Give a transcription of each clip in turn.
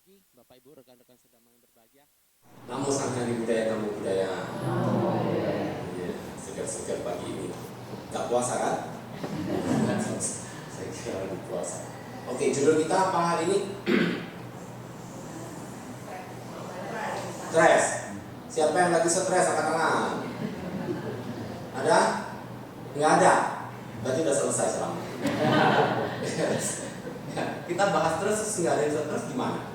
pagi, Bapak Ibu, rekan-rekan sedang yang berbahagia. Namo Sangha Budaya, Namo Budaya. Iya, segar-segar pagi ini. Gak puasa kan? Saya kira lagi puasa. Oke, judul kita apa hari ini? Stres. Siapa yang lagi stres? Angkat tangan. Ada? Nggak ada. Berarti udah selesai selama. Kita bahas terus nggak ada yang stres gimana?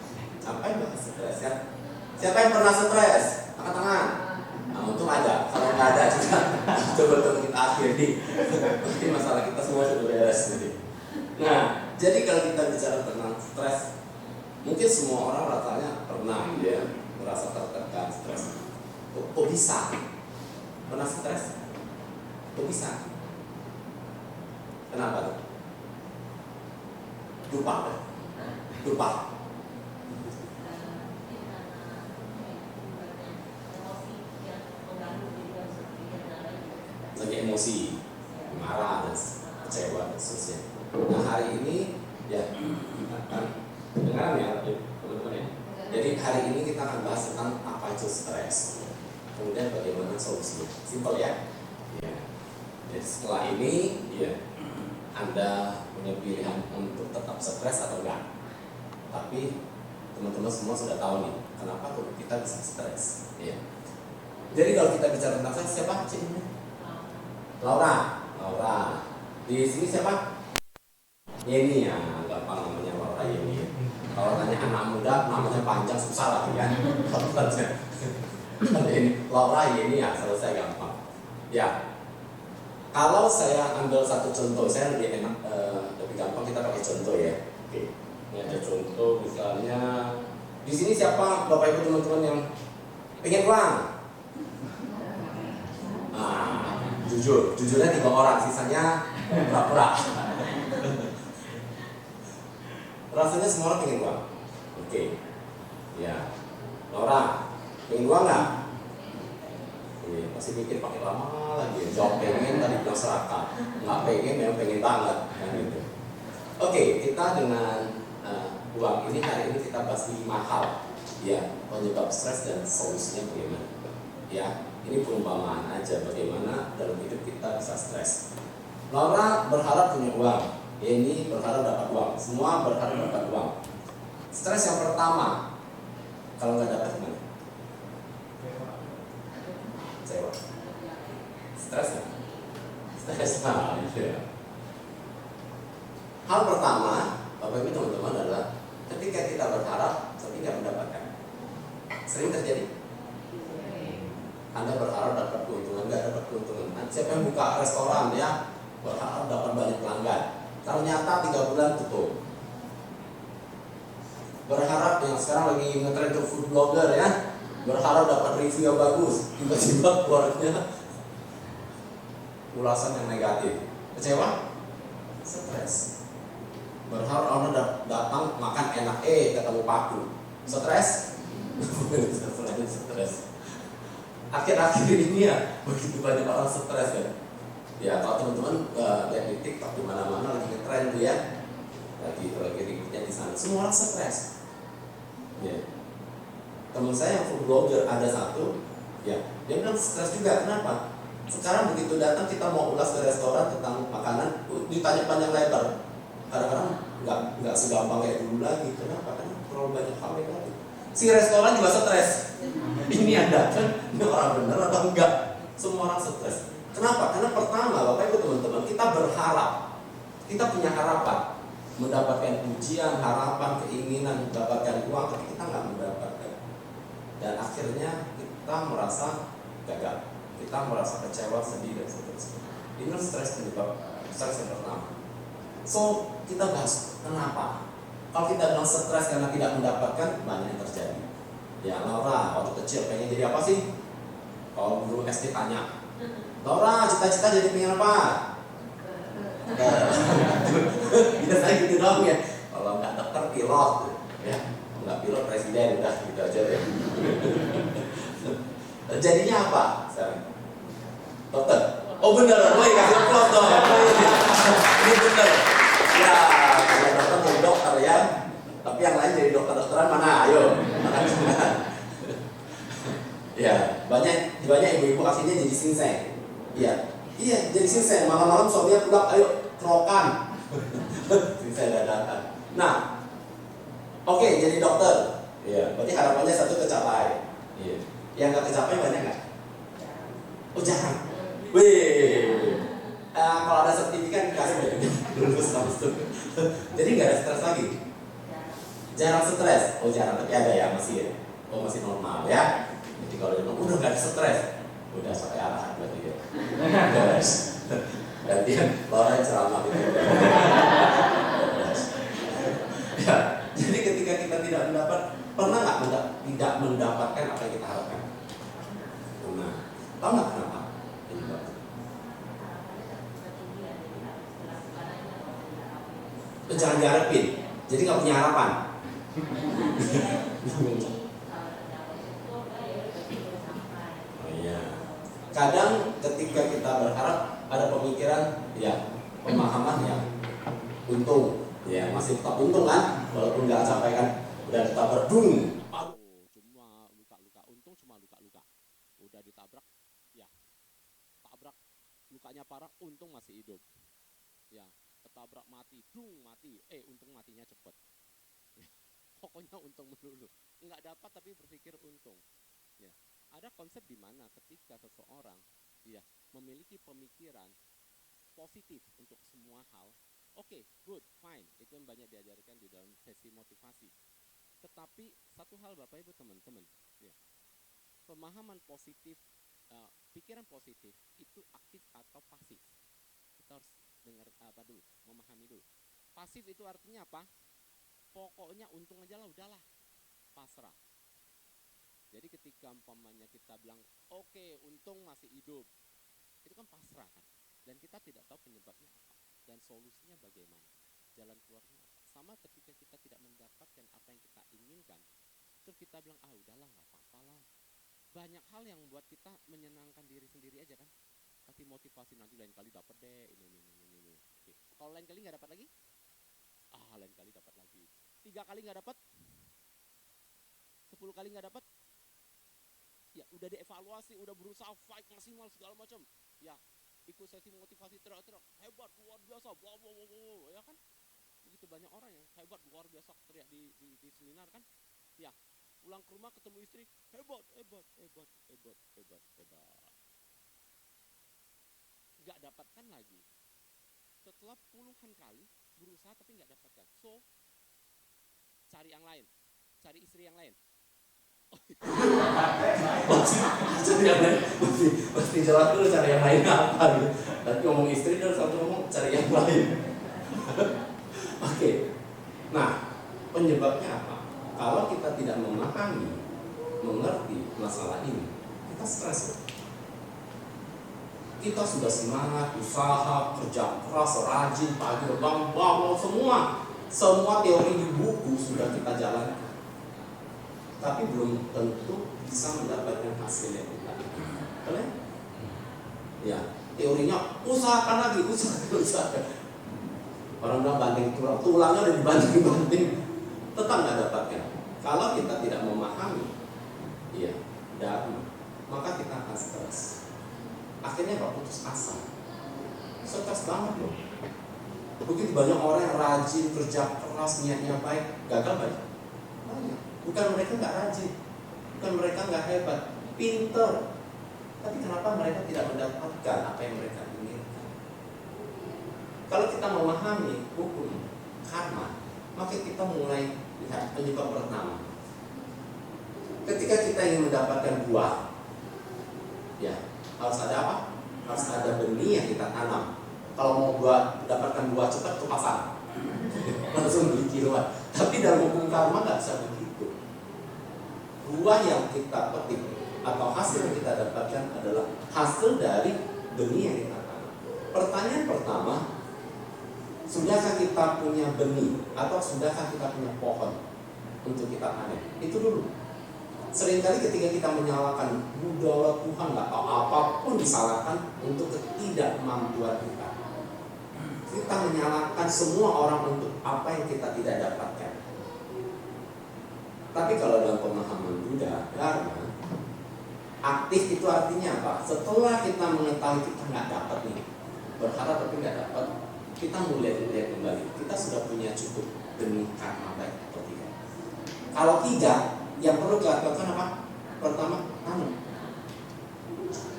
Apa yang bahas stres ya? Siapa yang pernah stres? Angkat tangan. Nah, untung ada. Kalau nggak ada juga, coba kita akhiri. Berarti masalah kita semua sudah beres. Nah, jadi kalau kita bicara tentang stres, mungkin semua orang rasanya pernah ya merasa tertekan, stres. Kok bisa? Pernah stres? Kok bisa? Kenapa tuh? Lupa. Lagi emosi, marah dan kecewa dan seterusnya. Nah hari ini ya dengar ya teman-teman ya. Jadi hari ini kita akan bahas tentang apa itu stres. Kemudian bagaimana solusinya. Simpel ya. Ya. Jadi setelah ini ya Anda punya pilihan untuk tetap stres atau enggak. Tapi teman-teman semua sudah tahu nih kenapa kok kita bisa stres. Ya. Jadi kalau kita bicara tentang stres, siapa cirinya? Laura. Di sini siapa? Yeni ya, gampang namanya Laura Yeni. Kalau nanya anak muda, namanya panjang susah lagi kan. Laura Yeni ya, selesai gampang. Ya, kalau saya ambil satu contoh, saya lebih enak, lebih gampang kita pakai contoh ya. Oke, ini ada contoh misalnya di sini siapa Bapak Ibu teman-teman yang pengen uang? Nah, jujurnya 3 orang, sisanya pura-pura. Rasanya semua orang pengen uang. Oke, ya, Laura, pengen uang nggak? Masih mikir pakai lama lagi. Jawab pengen tadi bilang serakah, nggak pengen memang pengen banget kan gitu. Oke, kita dengan uang ini hari ini kita bahas 5 hal ya penyebab stres dan solusinya bagaimana. Ya, ini perumpamaan aja bagaimana dalam hidup kita bisa stres. Laura berharap punya uang, Yeni berharap dapat uang, semua berharap dapat uang. Stres yang pertama, kalau nggak dapat gimana? Kecewa. Stres nggak? Stres ya. Hal pertama, Bapak Ibu teman-teman adalah ketika kita berharap tapi nggak mendapatkan. Sering terjadi. Anda berharap dapat keuntungan, nggak dapat keuntungan. Siapa yang buka restoran ya berharap dapat banyak pelanggan, ternyata 3 bulan tutup. Berharap yang sekarang lagi ngetren ke food blogger ya, berharap dapat review yang bagus, tiba-tiba keluarnya ulasan yang negatif. Kecewa? Stres. Berharap Anda datang makan enak, ketemu paku. Stres? Stres. Akhir-akhir ini ya begitu banyak orang stres kan. Ya kalau teman-teman lihat di TikTok di mana-mana lagi ngetren tuh ya, lagi ributnya di sana, semua orang stres. Ya. Teman saya yang food blogger ada satu, ya dia bilang stres juga. Kenapa? Sekarang begitu datang kita mau ulas ke restoran tentang makanan, ditanya panjang lebar. Kadang-kadang nggak segampang kayak dulu lagi. Kenapa? Karena terlalu banyak hal yang lagi. Si restoran juga stres. Ini ada kan? Ini orang benar atau enggak? Semua orang stres. Kenapa? Karena pertama, Bapak Ibu teman-teman, kita berharap, kita punya harapan mendapatkan pujian, harapan, keinginan mendapatkan uang, tapi kita nggak mendapatkan. Dan akhirnya kita merasa gagal, kita merasa kecewa, sedih dan seterusnya. Ini stres penyebab stres yang pertama. So kita bahas kenapa? Kalau kita bilang stres karena tidak mendapatkan, banyak yang terjadi. Ya Laura, waktu kecil pengen jadi apa sih? Kalau guru SD tanya, Laura cita-cita jadi pengen apa? Biasanya gitu dong ya. Kalau nggak dokter pilot, ya nggak pilot presiden, udah gitu aja ya. Jadinya apa? Dokter. Oh bener, kasih aplaus dong. Ini bener. Ya, kalau dokter jadi dokter ya. Tapi yang lain jadi dokter-dokteran mana? Ayo. Ya, banyak ibu-ibu akhirnya jadi sinseng. Iya, jadi sinseng. Malam-malam suaminya pulang, ayo kerokan. Sinseng dadakan. Nah, oke, jadi dokter. Iya, berarti harapannya satu kecapai. Iya. Yang nggak kecapai banyak nggak? Oh, jarang. Wih. Kalau ada sertifikat dikasih lulus langsung. Jadi nggak ada stres lagi. Jarang stres. Oh, jarang, tapi ada ya masih ya. Oh, masih normal ya. Jadi kalau dia bilang udah nggak ada stres, udah sampai arahan berarti ya. Guys, gantian Laura ceramah gitu. Ya, jadi ketika kita tidak pernah nggak tidak mendapatkan apa yang kita harapkan? Nah, tahu nggak kenapa? Jangan diharapin, jadi nggak punya harapan. Kadang ketika kita berharap ada pemikiran, ya pemahaman yang untung, ya masih tetap untung kan, walaupun nggak sampai kan udah ditabrak dung. Cuma luka-luka, untung cuma luka-luka. Udah ditabrak, ya tabrak, lukanya parah, untung masih hidup. Ya ketabrak mati, dung mati, untung matinya cepet. Pokoknya untung melulu, nggak dapat tapi berpikir untung. Ya. Ada konsep di mana ketika seseorang memiliki pemikiran positif untuk semua hal, oke, good, fine, itu yang banyak diajarkan di dalam sesi motivasi. Tetapi satu hal Bapak Ibu teman-teman, pemahaman positif, pikiran positif itu aktif atau pasif? Kita harus dengar dulu, memahami dulu. Pasif itu artinya apa? Pokoknya untung aja lah, udahlah, pasrah. Jadi ketika umpamanya kita bilang, oke, untung masih hidup, itu kan pasrah kan, dan kita tidak tahu penyebabnya apa dan solusinya bagaimana, jalan keluarnya apa. Sama ketika kita tidak mendapatkan apa yang kita inginkan, terus kita bilang, udahlah, nggak apa-apa lah. Banyak hal yang buat kita menyenangkan diri sendiri aja kan, kasih motivasi, nanti lain kali dapat deh ini. Oke. Kalau lain kali nggak dapat lagi, lain kali dapat lagi. 3 kali nggak dapat, 10 kali nggak dapat, ya udah dievaluasi, udah berusaha fight maksimal segala macam, ya ikut sesi motivasi, teriak-teriak hebat luar biasa, bla bla bla bla, ya kan. Begitu banyak orang yang hebat luar biasa teriak di seminar kan, ya pulang ke rumah ketemu istri, hebat, nggak dapatkan lagi. Setelah puluhan kali berusaha tapi nggak dapatkan, so cari yang lain, cari istri yang lain. Cari yang lain, pasti jelas dulu cari yang lain apa gitu. Tapi ngomong istri dan satu ngomong cari yang lain. Oke. Nah, penyebabnya apa? Kalau kita tidak memahami, mengerti masalah ini, kita stres. Kita sudah semangat, usaha, kerja keras, rajin, pagi, bangun, semua teori di buku sudah kita jalankan. Tapi belum tentu bisa mendapatkan hasil yang kita inginkan. Benar? Ya, teorinya usahakan lagi, usahakan. Orang bilang banting tulang, tulangnya udah dibanting, tetap nggak dapatkan. Kalau kita tidak memahami, maka kita akan stres. Akhirnya nggak putus asa, stres banget loh. Begitu banyak orang yang rajin, kerja keras, niatnya baik, gagal banyak. Bukan mereka nggak rajin, bukan mereka nggak hebat, pinter, tapi kenapa mereka tidak mendapatkan apa yang mereka inginkan? Kalau kita memahami hukum karma, maka kita mulai lihat penyebab pertama. Ketika kita ingin mendapatkan buah, harus ada apa? Harus ada benih yang kita tanam. Kalau mau dapatkan buah cepat, ke pasar, langsung beli kiloan. Tapi dalam hukum karma nggak bisa begitu. Buah yang kita petik atau hasil yang kita dapatkan adalah hasil dari benih yang kita tanam. Pertanyaan pertama, sudahkah kita punya benih atau sudahkah kita punya pohon untuk kita panen? Itu dulu. Seringkali ketika kita menyalahkan budaya Tuhan atau apapun disalahkan untuk ketidakmampuan kita. Kita menyalahkan semua orang untuk apa yang kita tidak dapatkan. Tapi kalau dalam pemahaman Buddha, Dharma, aktif itu artinya apa? Setelah kita mengetahui kita nggak dapat nih, berharap tapi nggak dapat, kita mulai lihat kembali. Kita sudah punya cukup benih karma baik atau tidak? Kalau tidak, yang perlu dilakukan apa? Pertama, tanam.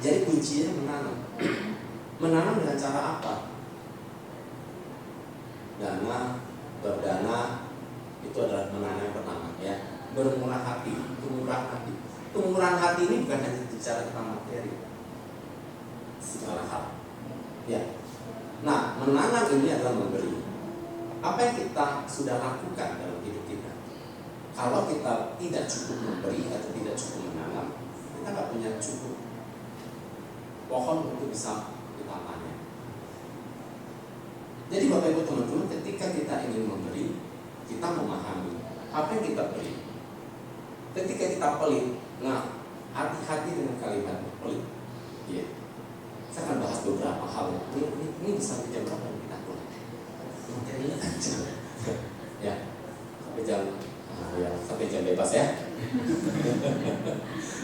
Jadi kuncinya menanam. Menanam dengan cara apa? Berdana itu adalah menanam yang pertama, ya. Bermurah hati, murah hati. Kemurahan hati ini bukan hanya bicara tentang materi, segala hal. Ya. Nah, menanam ini adalah memberi. Apa yang kita sudah lakukan dalam hidup kita? Kalau kita tidak cukup memberi atau tidak cukup menanam, kita nggak punya cukup pohon untuk bisa kita panen. Jadi Bapak Ibu teman-teman, ketika kita ingin memberi, kita memahami apa yang kita beri. Ketika kita pelit, nah hati-hati dengan kalimat pelit. Iya. Saya akan bahas beberapa hal. Ini bisa jam berapa kita mulai? Materinya aja. Ya, sampai jam bebas ya.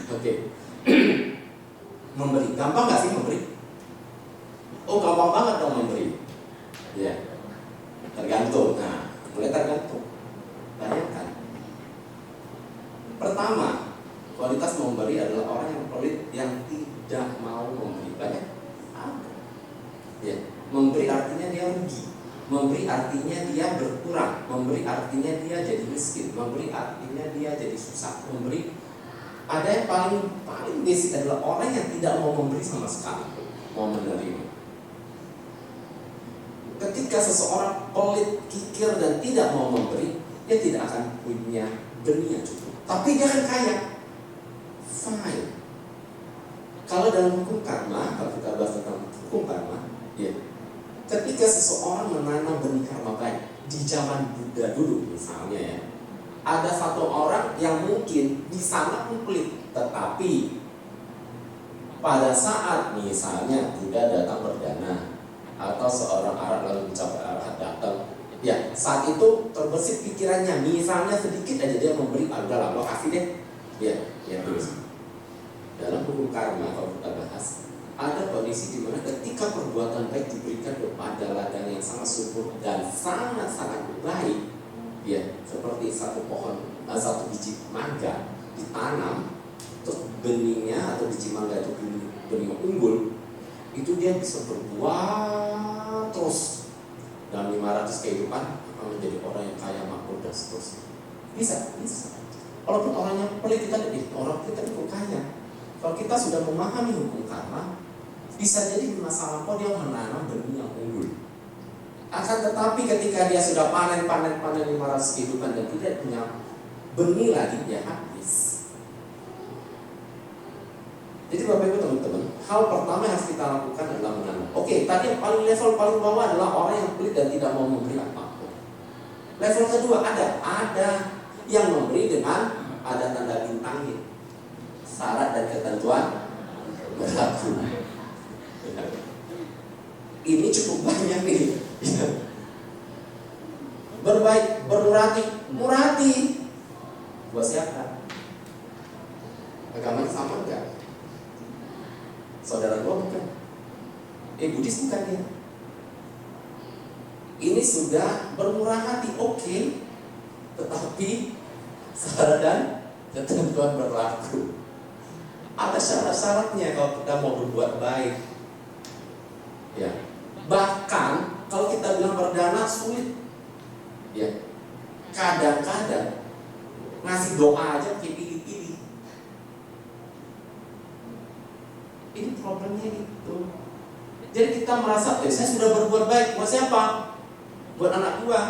Oke. Memberi, gampang nggak sih memberi? Oh, gampang banget dong memberi. Ya, tergantung. Nah, mulai tergantung. Bayangkan. Pertama, kualitas memberi adalah orang yang pelit, yang tidak mau memberi. Banyak. Ya, memberi artinya dia rugi. Memberi artinya dia berkurang. Memberi artinya dia jadi miskin. Memberi artinya dia jadi susah. Memberi, ada yang paling basic adalah orang yang tidak mau memberi sama sekali, mau menerima. Ketika seseorang pelit, kikir dan tidak mau memberi, dia tidak akan punya benih yang cukup. Tapi dia akan kaya. Fine. Kalau dalam hukum karma, kalau kita bahas tentang hukum karma, ya, ketika seseorang menanam benih karma baik di zaman Buddha dulu misalnya, ya, ada satu orang yang mungkin di sana pun pelit, tetapi pada saat misalnya Buddha datang berdana atau seorang Arab lalu mencapai arahat datang, ya saat itu terbesit pikirannya, misalnya sedikit aja dia memberi, udahlah lo kasih deh, ya terus. Dalam hukum karma kalau kita bahas, ada kondisi di mana ketika perbuatan baik diberikan kepada ladang yang sangat subur dan sangat-sangat baik, ya seperti satu biji mangga ditanam, terus benihnya atau biji mangga itu benih unggul, itu dia bisa berbuah terus dalam 500 kehidupan akan menjadi orang yang kaya, makmur dan seterusnya. Bisa. Walaupun orangnya pelit, kita orang kita itu kaya. Kalau kita sudah memahami hukum karma, bisa jadi di masa lampau dia menanam benih yang unggul. Akan tetapi ketika dia sudah panen 500 kehidupan dan tidak punya benih lagi, dia habis. Jadi Bapak Ibu teman-teman, hal pertama yang harus kita lakukan adalah menanam. Oke, tadi yang level paling bawah adalah orang yang pelit dan tidak mau memberi apapun. Level kedua ada yang memberi dengan ada tanda bintangnya, syarat dan ketentuan berlaku. Ini cukup banyak nih. Berbaik, murah hati. Buat siapa? Agamanya sama enggak? Saudara gua bukan. Buddhis bukan ya. Ini sudah bermurah hati, oke. Tetapi syarat dan ketentuan berlaku. Ada syarat-syaratnya kalau kita mau berbuat baik. Ya. Bahkan kalau kita bilang berdana sulit. Ya. Kadang-kadang ngasih doa aja pilih-pilih. Ini problemnya itu. Jadi kita merasa, saya sudah berbuat baik. Buat siapa? Buat anak gua.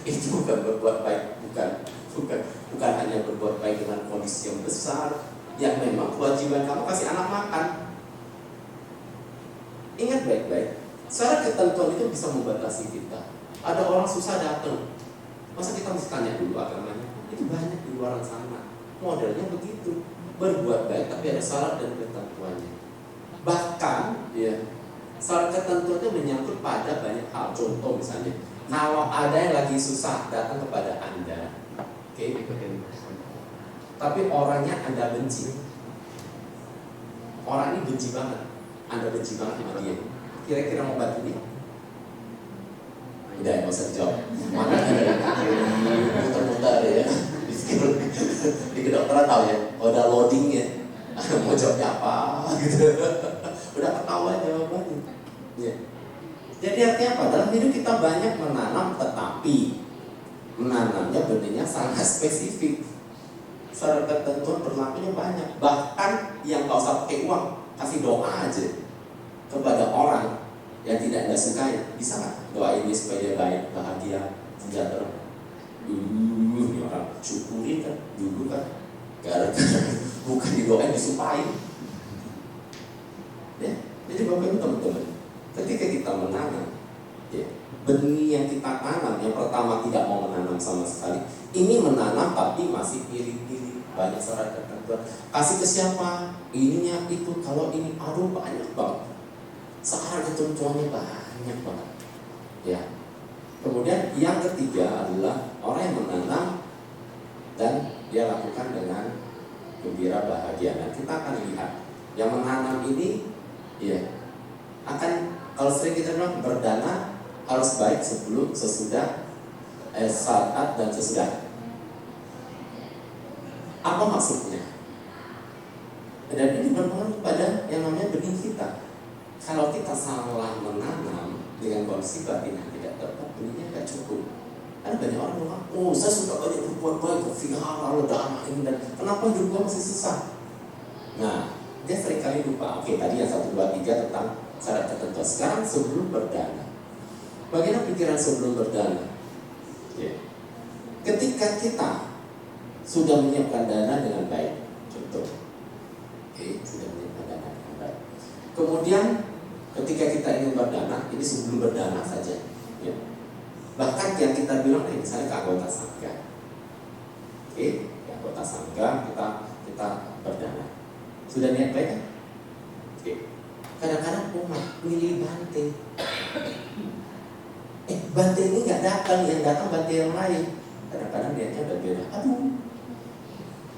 Itu bukan berbuat baik, bukan hanya berbuat baik dengan kondisi yang besar, yang memang kewajiban kamu kasih anak makan. Ingat baik-baik, syarat ketentuan itu bisa membatasi kita. Ada orang susah datang, masa kita mesti tanya dulu agamanya? Itu banyak di luar sana. Modelnya begitu, berbuat baik tapi ada syarat dan ketentuannya. Bahkan, ya, syarat ketentuannya menyangkut pada banyak hal. Contoh misalnya, kalau ada yang lagi susah datang kepada Anda, oke, Oke. Tapi orangnya Anda benci. Orang ini benci banget. Anda benci banget sama dia. Kira-kira mau bantu dia? Udah, nggak usah dijawab. Mana ada muter-muter ya. Di kedokteran tahu ya, udah loadingnya. Mau jawabnya apa gitu. Udah ketahuan jawabannya. Ya. Jadi artinya apa? Dalam hidup kita banyak menanam, tetapi menanamnya benihnya sangat spesifik. Secara ketentuan berlakunya banyak. Bahkan yang nggak usah pakai uang, kasih doa aja kepada orang yang tidak Anda sukai. Bisa nggak doa ini supaya dia baik, bahagia, sejahtera? Ini orang syukuri kan, dulu kan. Gara-gara bukan didoain, disumpahin. Ya, jadi Bapak Ibu teman-teman, ketika kita menanam, ya, benih yang kita tanam, yang pertama tidak mau menanam sama sekali, ini menanam tapi masih iri-iri, banyak syarat ketentuan. Kasih ke siapa? Ininya itu, kalau ini, aduh banyak banget. Syarat ketentuannya banyak banget. Ya. Kemudian yang ketiga adalah orang yang menanam dan dia lakukan dengan gembira, bahagia. Nah, kita akan lihat yang menanam ini, ya, akan, kalau sering kita bilang berdana harus baik sebelum, sesudah, saat dan sesudah. Apa maksudnya? Dan ini berpengaruh pada yang namanya benih kita. Kalau kita salah menanam dengan kondisi batin yang tidak tepat, benihnya tidak cukup. Ada banyak orang yang bilang, oh saya sudah banyak berbuat baik, vihara, dana ini dan kenapa hidup gue masih susah? Nah, dia seringkali lupa. Oke, tadi yang 1, 2, 3 tentang syarat tertentu. Sekarang sebelum berdana, bagaimana pikiran sebelum berdana? Ya. Ketika kita sudah menyiapkan dana dengan baik, contoh, sudah menyiapkan dana dengan baik. Kemudian ketika kita ingin berdana, ini sebelum berdana saja, ya. Bahkan yang kita bilang, misalnya ke anggota sangga, ke anggota sangga kita berdana, sudah niat baik kan? Kadang-kadang umat milih bante. Bante ini nggak datang, yang datang bante yang lain. Kadang-kadang niatnya udah beda. Aduh,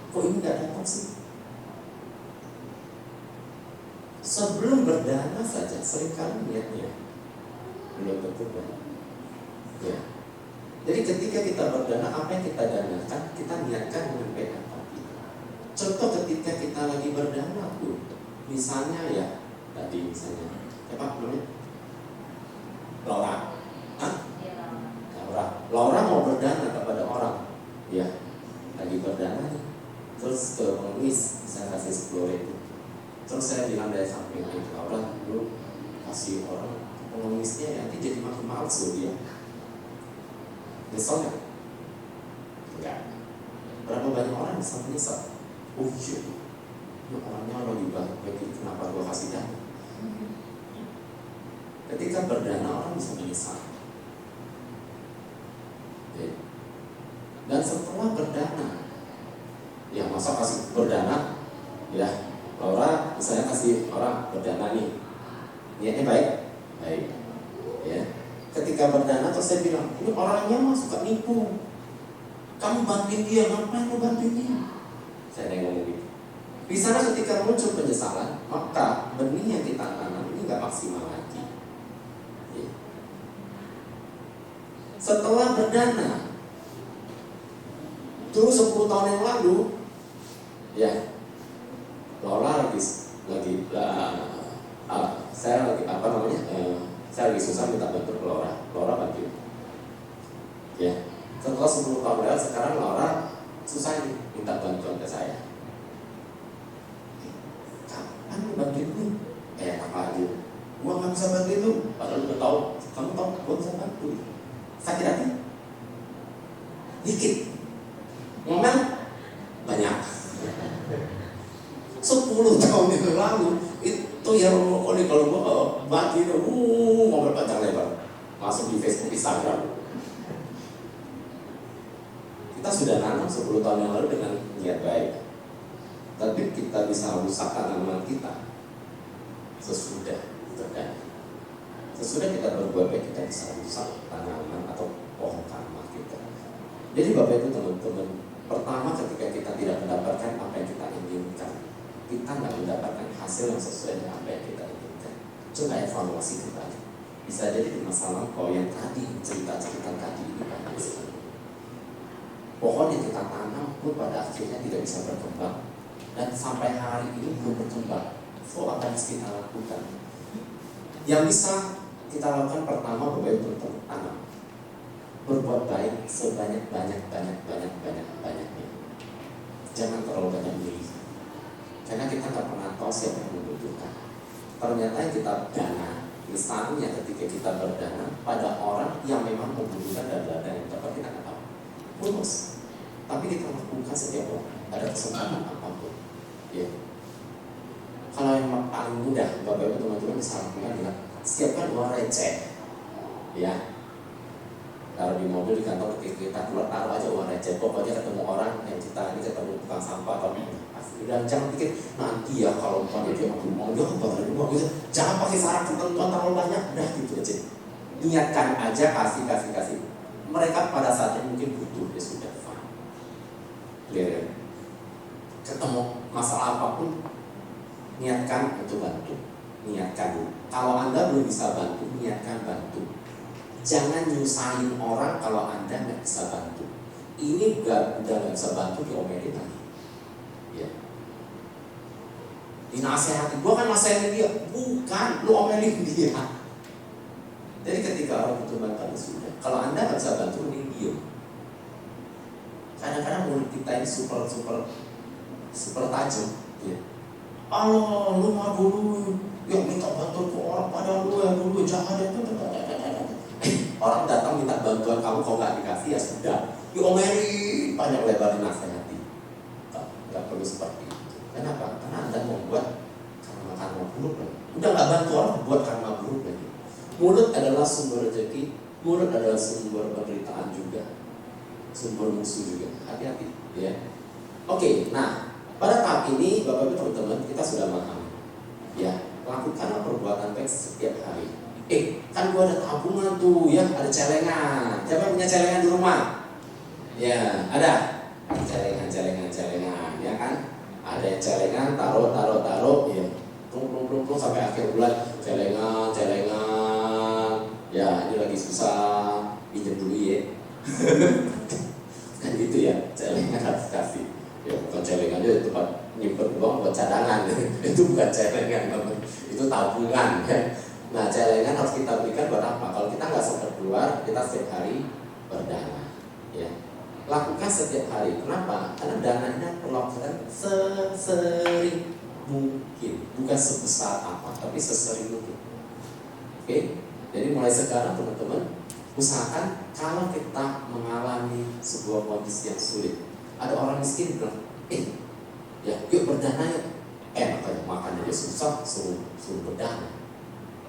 kok ini nggak datang sih? Sebelum berdana saja seringkali niatnya belum tentu baik. Ya. Jadi ketika kita berdana, apa yang kita danakan, kita niatkan dengan baik apa tidak. Contoh ketika kita lagi berdana tuh, misalnya ya, tadi misalnya, apa namanya? Laura mau berdana kepada orang, ya, lagi berdana nih, terus ke pengemis, saya kasih 10.000. Terus saya bilang dari samping, Laura, lu kasih orang pengemisnya, nanti jadi makin males loh dia. Nyesel nggak? Enggak. Berapa banyak orang bisa menyesal? Oh iya, ini orangnya lagi baik, kenapa gua kasih dana? Ketika berdana orang bisa menyesal. Dan setelah berdana, ya masa kasih berdana, ya Laura misalnya kasih orang berdana nih, niatnya baik, baik, ya. Ketika berdana terus saya bilang, ini orangnya mah suka nipu, kamu bantuin dia, ngapain mau bantuin dia? Saya ngomong gitu. Di sana ketika muncul penyesalan, maka benih yang kita tanam ini nggak maksimal lagi. Ya. Setelah berdana, dulu 10 tahun yang lalu, ya, Laura saya lagi saya lagi susah minta bantu ke Laura bantu. Ya, setelah 10 tahun lewat, sekarang Laura susah nih minta bantuan ke saya. Kapan bantuin lu? Apa aja? Gua nggak bisa bantuin lu. Padahal lu tahu, kamu tahu gua bisa bantu. Sakit hati? Dikit. Ngomel? Banyak. 10 tahun yang lalu itu yang kalau gua bantuin ngomel panjang lebar. Masuk di Facebook, Instagram. Kita sudah nanam 10 tahun yang lalu dengan niat baik. Tapi kita bisa rusak tanaman kita sesudah berdana. Sesudah kita berbuat baik, kita bisa rusak tanaman atau pohon karma kita. Jadi Bapak Ibu teman-teman, Pertama, ketika kita tidak mendapatkan apa yang kita inginkan, kita nggak mendapatkan hasil yang sesuai dengan apa yang kita inginkan. Coba evaluasi kembali. Bisa jadi di masa lampau yang tadi, cerita-cerita tadi ini banyak sekali. Pohon yang kita tanam pun pada akhirnya tidak bisa berkembang, dan sampai hari ini belum berkembang. So, apa yang harus kita lakukan? Yang bisa kita lakukan pertama, berbaik untuk tanam, berbuat baik sebanyak-banyaknya. Jangan terlalu banyak milih, karena kita nggak pernah tahu siapa yang membutuhkan. Ternyata yang kita dana, misalnya ketika kita berdana pada orang yang memang membutuhkan dan dana yang dapat kita nggak tahu. Bonus. Tapi kita lakukan setiap waktu, ada kesempatan apapun. Ya. Kalau yang paling mudah, Bapak Ibu teman-teman bisa lakukan adalah siapkan uang receh. Ya. Taruh di mobil, di kantor, ketika kita keluar taruh aja uang receh. Pokoknya ketemu orang yang kita ini ketemu tukang sampah atau dan jangan pikir nanti ya kalau dia mau uang dia kembali uang gitu. Jangan pakai syarat ketentuan terlalu banyak, udah gitu aja. Niatkan aja, kasih. Mereka pada saatnya mungkin butuh, ya sudah. Clear. Ketemu masalah apapun, niatkan untuk bantu. Niatkan dulu. Kalau Anda belum bisa bantu, niatkan bantu. Jangan nyusahin orang kalau Anda nggak bisa bantu. Ini udah nggak bisa bantu, diomelin lagi. Ya. Dinasehati, gua kan nasehatin dia, bukan, lu omelin dia. Jadi ketika orang butuh bantuan sudah. Kalau Anda nggak bisa bantu, mending diem. Kadang-kadang mulut kita ini super tajam. Ya. Allah, lu mah dulu yang minta bantuan ke orang, padahal lu yang dulu jahat. Orang datang minta bantuan kamu, kau nggak dikasih, ya sudah. Diomelin, panjang lebar dinasehati. Nggak perlu seperti itu. Kenapa? Karena Anda membuat karma buruk lagi. Udah nggak bantu orang, buat karma buruk lagi. Mulut adalah sumber rezeki, mulut adalah sumber penderitaan juga, sumber musuh juga. Hati-hati, ya. Oke, nah pada tahap ini Bapak Ibu teman-teman kita sudah memahami. Ya, lakukanlah perbuatan baik setiap hari. Kan gua ada tabungan tuh, ya, ada celengan. Siapa punya celengan di rumah? Ya, ada. Celengan, ya kan? Ada yang celengan, taruh, ya. Plung sampai akhir bulan. Celengan. Ya, ini lagi susah, pinjam dulu ya. Kan gitu ya, celengan harus kasih. Ya, bukan celengan itu tempat nyimpen uang buat cadangan. Itu bukan celengan, itu tabungan. Nah, celengan harus kita berikan buat apa? Kalau kita nggak sempat keluar, kita setiap hari berdana. Ya. Lakukan setiap hari. Kenapa? Karena dana ini perlu lakukan sesering mungkin, bukan sebesar apa, tapi sesering mungkin. Oke? Jadi mulai sekarang teman-teman, usahakan kalau kita mengalami sebuah kondisi yang sulit, ada orang miskin bilang, ya yuk berdana yuk. Makanya makan aja susah, suruh berdana.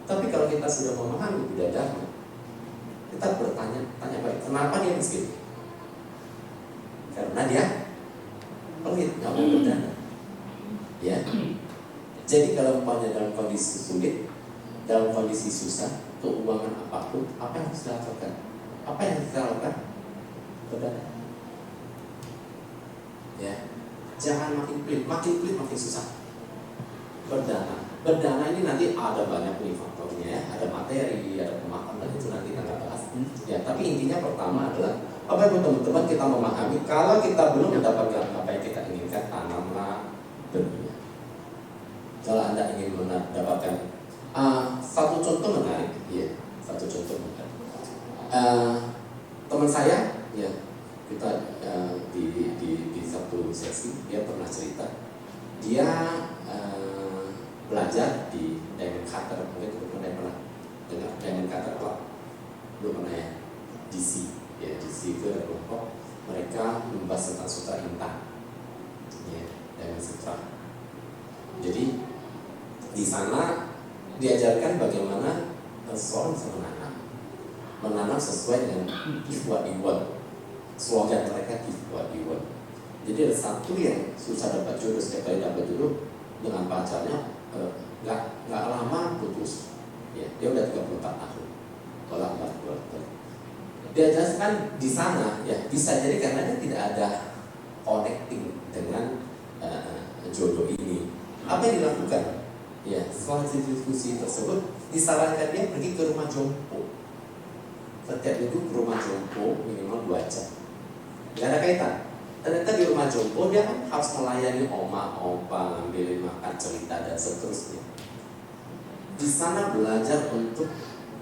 Tapi kalau kita sudah memahami bidadari, kita bertanya baik, kenapa dia miskin? Karena dia pelit, nggak mau berdana. Ya. Jadi kalau umpamanya dalam kondisi sulit, dalam kondisi susah, keuangan apapun, apa yang harus dilakukan? Apa yang kita lakukan? Berdana. Ya. Jangan makin pelit makin susah. Berdana ini nanti ada banyak nih faktornya ya, ada materi, ada pemahaman, itu nanti kita nggak bahas. Ya, tapi intinya pertama adalah apa yang teman-teman kita memahami kalau kita belum mendapatkan apa yang kita inginkan, tanamlah benih. Kalau Anda ingin mendapatkan satu contoh menarik, ya, teman saya, ya, kita di satu sesi dia pernah cerita, dia belajar di Diamond Cutter, mungkin teman-teman yang pernah dengar Diamond Cutter Club, belum pernah ya, DC, ya DC itu adalah kelompok mereka membahas tentang sutra intan, ya, Diamond Sutra. Jadi di sana diajarkan bagaimana seseorang bisa menanam sesuai dengan ikhwan. Slogan mereka ikhwan. Jadi ada satu yang susah dapat jodoh, setiap kali dapat jodoh dengan pacarnya nggak lama putus. Ya, dia udah 34 tahun. Bolak-balik. Dia jelaskan di sana ya bisa jadi karena dia tidak ada connecting dengan jodoh ini. Apa yang dilakukan? Ya, setelah diskusi tersebut disarankan dia pergi ke rumah jompo. Setiap minggu ke rumah jompo minimal 2 jam. Gak ada kaitan. Ternyata di rumah jompo dia kan harus melayani oma, opa, ngambilin makan, cerita dan seterusnya. Di sana belajar untuk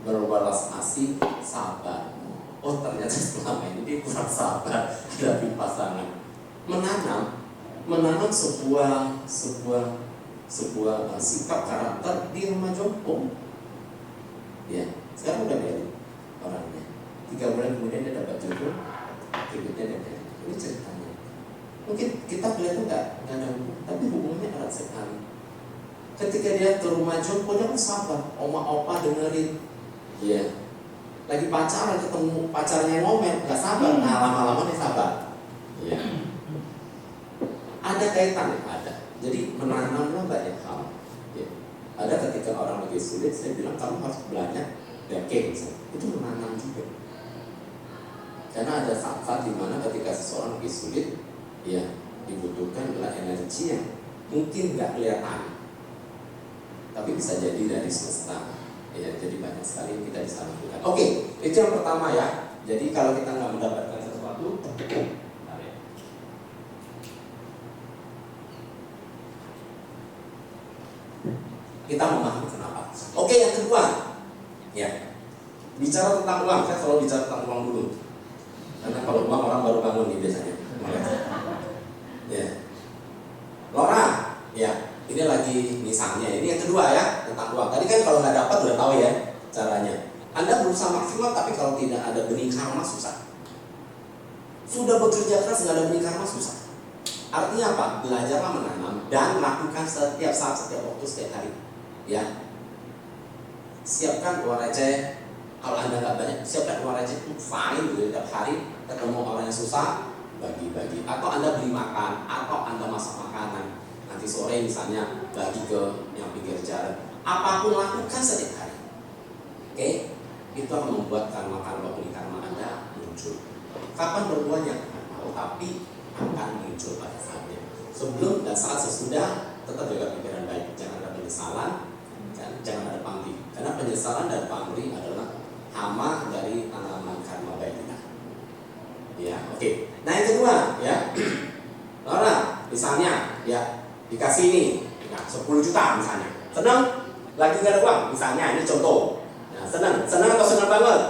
berbalas asih, sabar. Oh ternyata selama ini dia kurang sabar hadapi pasangan. Menanam sebuah sikap karakter di rumah jompo. Ya, sekarang udah beda orangnya. 3 bulan kemudian dia dapat jodoh, berikutnya dia beda. Ini ceritanya. Mungkin kita kelihatan nggak ada hubungan, tapi hubungannya erat sekali. Ketika dia ke rumah jompo dia kan sabar, oma opa dengerin. Ya, lagi pacaran ketemu pacarnya ngomel, nggak sabar. Nah lama-lama dia sabar. Ya. Ada kaitan, ada. Jadi menanamlah banyak hal. Ya. Ada ketika orang lagi sulit, saya bilang kamu harus belajar backing. Itu menanam juga. Karena ada saat-saat dimana ketika seseorang lagi sulit, ya dibutuhkan adalah energi yang mungkin nggak kelihatan, tapi bisa jadi dari semesta. Ya, jadi banyak sekali yang kita bisa lakukan. Oke, itu yang pertama ya. Jadi kalau kita nggak mendapatkan sesuatu, kita memahami kenapa. Oke, yang kedua, ya bicara tentang uang. Saya selalu bicara tentang uang dulu, karena kalau uang orang baru bangun nih biasanya. Ya, Laura, ya ini lagi misalnya. Ini yang kedua ya tentang uang. Tadi kan kalau nggak dapat udah tahu ya caranya. Anda berusaha maksimal, tapi kalau tidak ada benih karma susah. Sudah bekerja keras nggak ada benih karma susah. Artinya apa? Belajarlah menanam dan lakukan setiap saat, setiap waktu, setiap hari. Ya, siapkan uang receh. Kalau Anda nggak banyak, siapkan uang receh. Fine, gitu. Tiap hari ketemu orang yang susah, bagi-bagi. Atau Anda beli makan, atau Anda masak makanan. Nanti sore misalnya bagi ke yang pinggir jalan. Apapun lakukan setiap hari. Oke, itu akan membuat karma-karma beli karma Anda muncul. Kapan berbuahnya? Tahu, tapi akan muncul pada saatnya. Sebelum dan saat sesudah, tetap jaga pikiran baik. Jangan ada penyesalan, jangan ada pamrih. Karena penyesalan dan pamrih adalah hama dari tanaman karma baik kita. Ya, oke. Nah yang kedua, ya, Laura, misalnya, ya dikasih ini, ya, 10 juta misalnya, senang, lagi nggak ada uang, misalnya ini contoh. Nah, senang atau senang banget?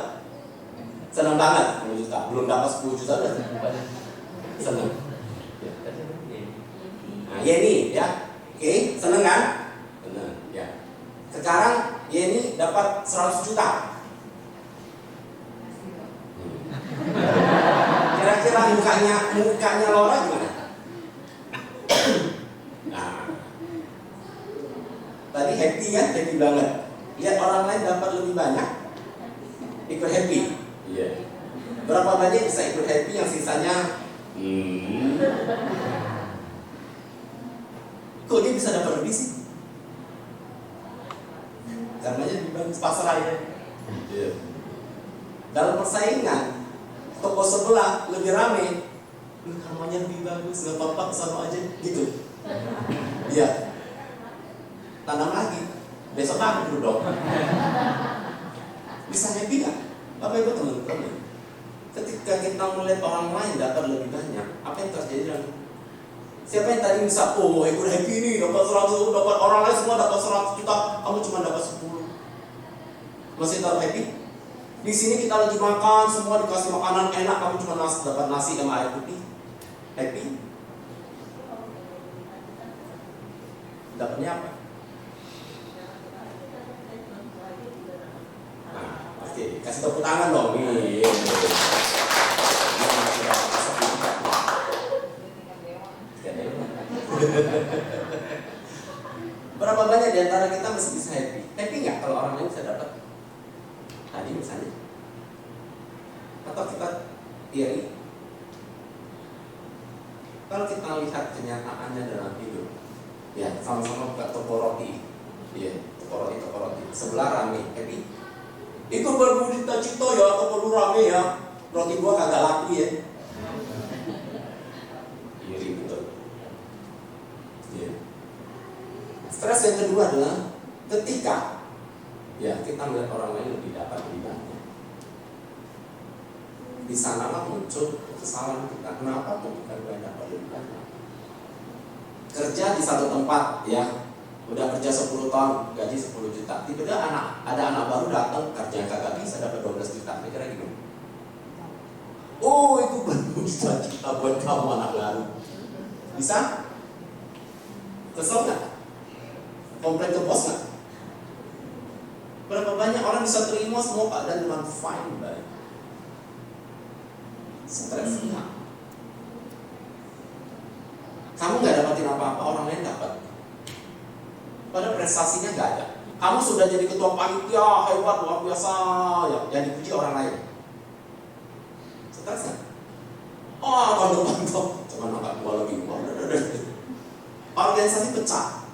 Senang banget, 10 juta. Belum dapat 10 juta udah senang. Nah, Yeni, ya, oke, senang kan? Senang, ya. Sekarang Yeni dapat 100 juta. Kira-kira mukanya Laura gimana? Nah, tadi happy kan? Happy banget. Lihat orang lain dapat lebih banyak, ikut happy. Iya. Berapa banyak bisa ikut happy yang sisanya? Kok dia bisa dapat lebih sih? Karenanya lebih bagus pasrah ya. Iya. Dalam persaingan, toko sebelah lebih rame, karmanya lebih bagus, nggak apa-apa, sama aja gitu. Iya, tanam lagi, besok lagi dong. Bisa happy nggak? Bapak Ibu teman-teman, ketika kita melihat orang lain dapat lebih banyak, apa yang terjadi dalam siapa yang tadi bisa, oh ikut happy nih, dapat 100, dapat orang lain semua dapat 100 juta, kamu cuma dapat 10. Masih tetap happy? Di sini kita lagi makan, semua dikasih makanan enak, kamu cuma dapat nasi sama air putih. Happy? Dapatnya apa? Nah, oke, kasih tepuk tangan dong nih. Berapa banyak di antara kita masih bisa happy? Happy nggak kalau orang lain bisa dapat tadi misalnya? Atau kita iri? Kalau kita lihat kenyataannya dalam hidup, ya sama-sama buka toko roti, ya toko roti, sebelah rame, happy? Itu baru cita-cita ya, toko lu rame ya, roti gua kagak laku ya. diri, betul. Ya. Stres yang kedua adalah ketika kita melihat orang lain lebih dapat lebih banyak. Di sanalah muncul kesalahan kita. Kenapa tuh bukan gue dapat lebih banyak? Kerja di satu tempat, udah kerja 10 tahun, gaji 10 juta. Tiba-tiba ada anak baru datang, kerja kagak bisa dapat 12 juta. Kira-kira gimana? Oh, itu baru cita-cita buat kamu anak baru. Bisa? Kesel nggak? Komplain ke bos nggak? Berapa banyak orang bisa terima semua keadaan dengan fine, baik. Stres nggak? Kamu nggak dapatin apa-apa, orang lain dapat. Padahal prestasinya nggak ada. Kamu sudah jadi ketua panitia, hebat, luar biasa, yang dipuji orang lain. Stres nggak? Oh, tahun depan tuh, cuma angkat gua lagi. Organisasi pecah,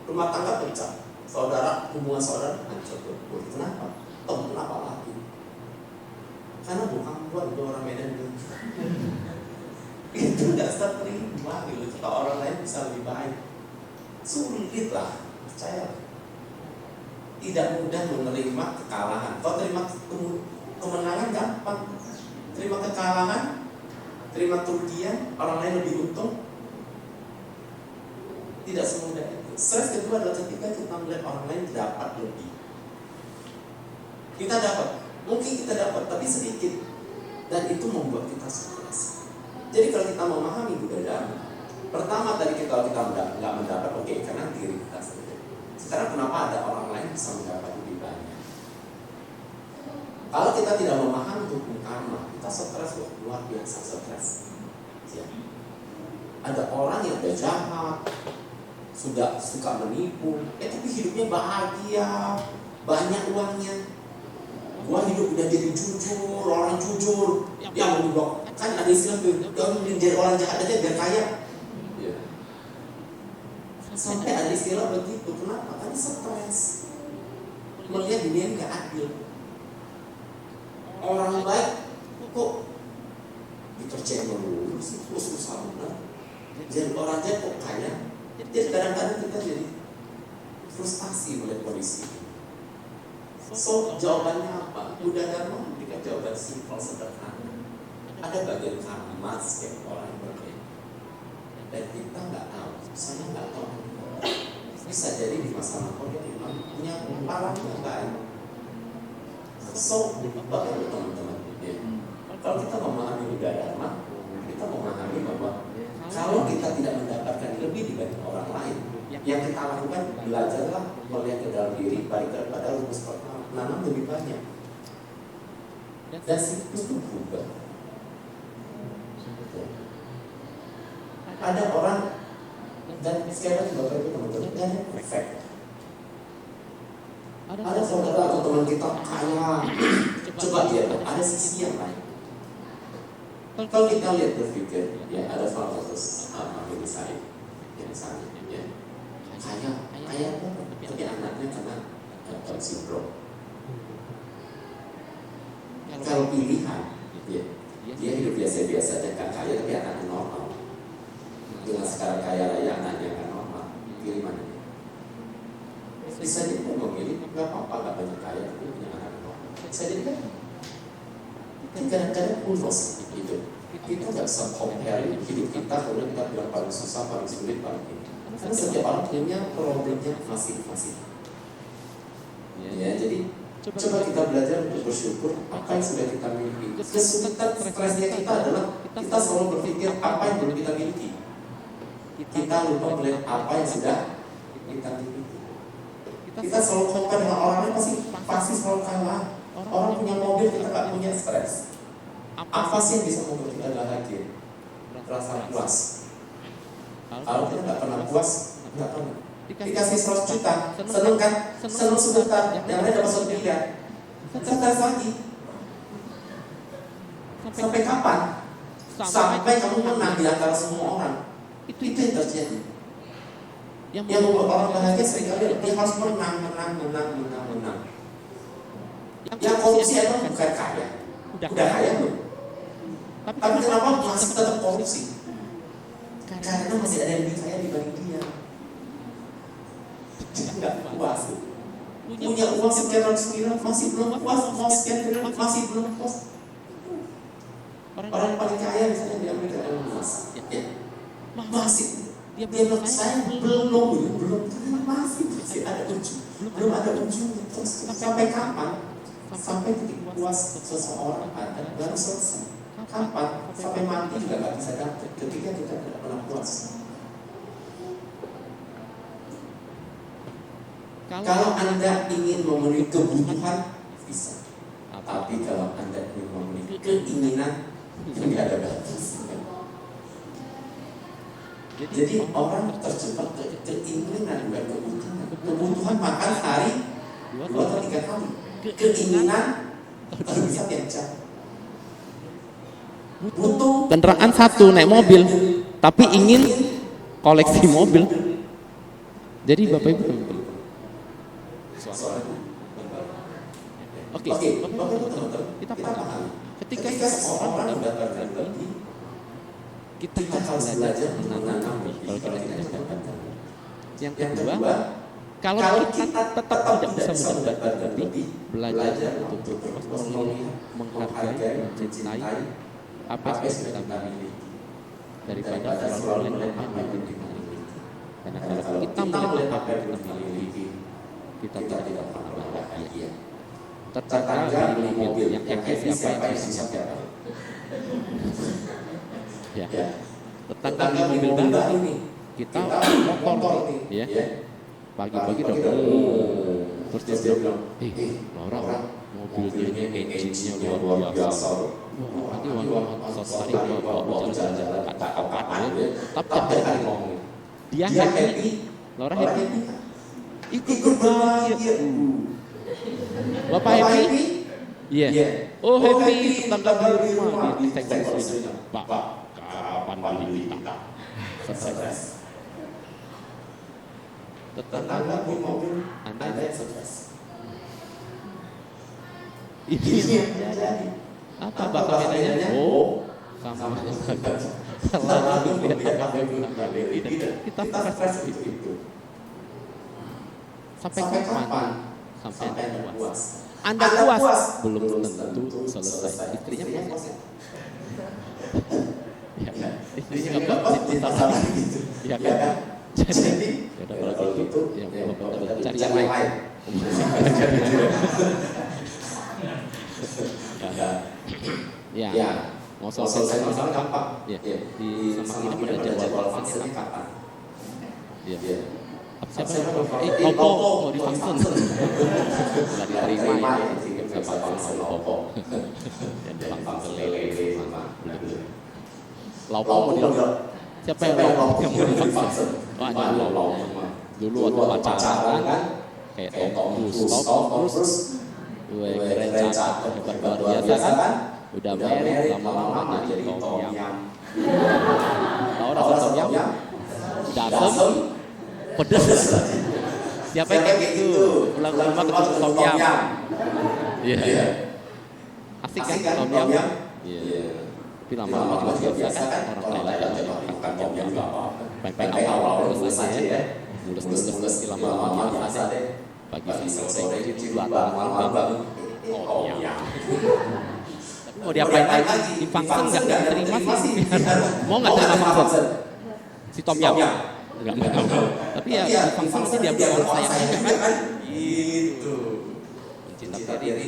rumah tangga pecah, hubungan saudara hancur. Kenapa? Kenapa lagi? Karena bukan gua itu orang Medan dulu. Itu nggak terima gitu. Kalau orang lain bisa lebih baik, sulit lah, percaya. Tidak mudah menerima kekalahan. Kalau terima kemenangan gampang, terima kekalahan, terima kerugian, orang lain lebih untung, tidak semudah itu. Stres kedua adalah ketika kita melihat orang lain dapat lebih. Kita dapat, mungkin kita dapat, tapi sedikit, dan itu membuat kita stres. Jadi kalau kita memahami budaya, pertama tadi kalau kita nggak mendapat, oke, karena diri kita sendiri. Sekarang kenapa ada orang lain bisa mendapat lebih banyak? Kalau kita tidak memahami hukum karma, kita stres loh, luar biasa stres. Ya. Ada orang yang udah jahat, sudah suka menipu, tapi hidupnya bahagia, banyak uangnya. Gua hidup udah jadi jujur, orang jujur, dia mau dibawa. Kan ada istilah tuh, kamu menjadi orang jahat aja biar kaya. Ya. Sampai ada istilah begitu, kenapa? Karena stres. Melihat dunia ini nggak adil. Orang baik kok dipercaya melulu sih, susah benar. Jadi orang jahat kok kaya. Jadi kadang-kadang kita jadi frustasi melihat kondisi. So jawabannya apa? Buddha Dharma memberikan jawaban simpel sederhana. Ada bagian karma setiap orang yang berbeda. Dan kita nggak tahu. Saya nggak tahu. Bisa jadi di masa lampau dia memang punya parah yang baik. So bagaimana teman-teman? Ya. Kalau kita memahami Buddha Dharma, kita memahami bahwa kalau kita tidak mendapatkan lebih dibanding orang lain, yang kita lakukan belajarlah melihat ke dalam diri, balik kepada rumus pertama, nanam lebih banyak. Dan siklus itu berubah. Ada orang, dan sekali lagi Bapak Ibu teman-teman, dan perfect. Ada saudara atau teman kita kaya, coba dia, ada sisi yang lain. Kalau kita lihat berpikir, ya ada salah satu ahli saya, yang misalnya, ya kaya tapi anaknya kena Down syndrome. Kalau pilihan, ya, dia hidup biasa-biasa aja, gak kaya tapi anaknya normal. Dengan sekarang kaya raya anaknya gak normal, pilih mana? Bisa jadi kan memilih, gak apa-apa gak banyak kaya tapi punya anak normal. Bisa jadi kan? Kadang-kadang unos gitu. Kita nggak bisa compare hidup kita, kemudian kita bilang paling susah, paling sulit, paling ini. Karena setiap orang punya problemnya masing-masing. Ya, jadi coba kita belajar untuk bersyukur apa yang sudah kita miliki. Kesulitan stresnya kita adalah kita selalu berpikir apa yang belum kita miliki. Kita lupa melihat apa yang sudah kita miliki. Kita selalu compare dengan orang lain, pasti selalu kalah. Orang punya mobil, kita nggak punya stres. Apa sih yang bisa membuat kita bahagia? Rasa puas. Kalau kita nggak pernah puas, nggak pernah. Dikasih 100 juta, seneng kan? Seneng sebentar, yang lain dapat 1 miliar. Stres lagi. Sampai kapan? Sampai kamu menang di antara semua orang. Itu yang terjadi. Yang membuat orang bahagia seringkali dia harus menang. Yang korupsi adalah bukan kaya. Udah kaya belum? Tapi kenapa masih tetap korupsi? Karena masih ada yang lebih kaya dibanding dia. Dia nggak puas. Punya uang sekian ratus miliar masih belum puas, mau sekian triliun masih belum puas. Orang paling kaya misalnya di Amerika Elon Musk, ya, masih dia bilang saya belum masih ada ujung, belum ada ujungnya. Terus sampai kapan? Sampai titik puas seseorang ada baru selesai. Kapan? Sampai mati juga nggak bisa dapat. Ketika kita tidak pernah puas. Kalau Anda ingin memenuhi kebutuhan bisa, tapi kalau Anda ingin memenuhi keinginan, tidak ada batas. Jadi orang terjebak ke keinginan bukan kebutuhan. Kebutuhan makan hari 2 atau 3 kali. Keinginan harus bisa tiap jam. Butuh kendaraan satu naik mobil, tapi ingin koleksi mobil. Jadi Bapak Ibu Oke, kita paham. Ketika seseorang mendapatkan lebih, kita harus belajar menanami kalau kita tidak mendapatkan. Yang kedua, kalau kita tetap tidak bisa mendapatkan lebih, belajar untuk menghargai, mencintai apa yang kita miliki daripada selalu melihat apa yang kita miliki. Karena kalau kita melihat apa yang kita miliki, kita tidak pernah bahagia. Tetangga beli mobil yang siapa yang siapa. Ya. Tetangga beli mobil baru nih. Kita motor nih, ya. Pagi-pagi udah terus dia bilang, Laura, mobilnya ini engine-nya luar biasa. Nanti suatu hari bawa jalan-jalan kata-kata ya. Tapi dia happy, Laura happy. Ikut berbahagia. Bapak happy? Iya. Oh happy, tetangga beli rumah di Texas. Pak, kapan beli kita? Sukses. Tetangga beli mobil, Anda yang sukses. Ini yang terjadi. Apa bahasa bedanya? Oh, sama selalu lihat kita sukses itu. Sampai kapan? Sampai Anda puas. Anda puas belum tentu selesai. Istrinya puas. Ya, istrinya nggak puas gitu. Ya kan? Jadi, kalau gitu, ya cari yang lain. Ya, mau selesai masalah gampang. Ya, di sama ini pada jadwal vaksinnya kapan? Ya. Siapa? Oppo mau divaksin. Nggak diterima ini. Siapa vaksin Oppo? Yang divaksin lele sama belum. Oppo mau divaksin. Siapa yang mau divaksin? Oh, ada dulu waktu pacaran kan, kayak Tom Cruise, keren cakep, hebat luar biasa kan, udah married lama-lama jadi Tom Yam. Tahu rasa Tom Yam? Dasem, pedes. Siapa yang kayak gitu? Pulang ke rumah ketemu Tom Yam. Iya. Asik kan Tom Yam? Iya. Tapi lama-lama juga biasa kan orang Thailand makan Tom Yam nggak apa-apa. Pengen awal-awal mulus aja ya. Mulus lama-lama biasa deh. Pagi sore gitu malam bangun. Oh ya. Tapi mau diapain lagi? Divaksin nggak diterima sih. Mau nggak terima vaksin? Si Tom Yam nggak mau. Tapi ya divaksin nanti diambil orang sayangnya kan? Gitu. Mencintai diri.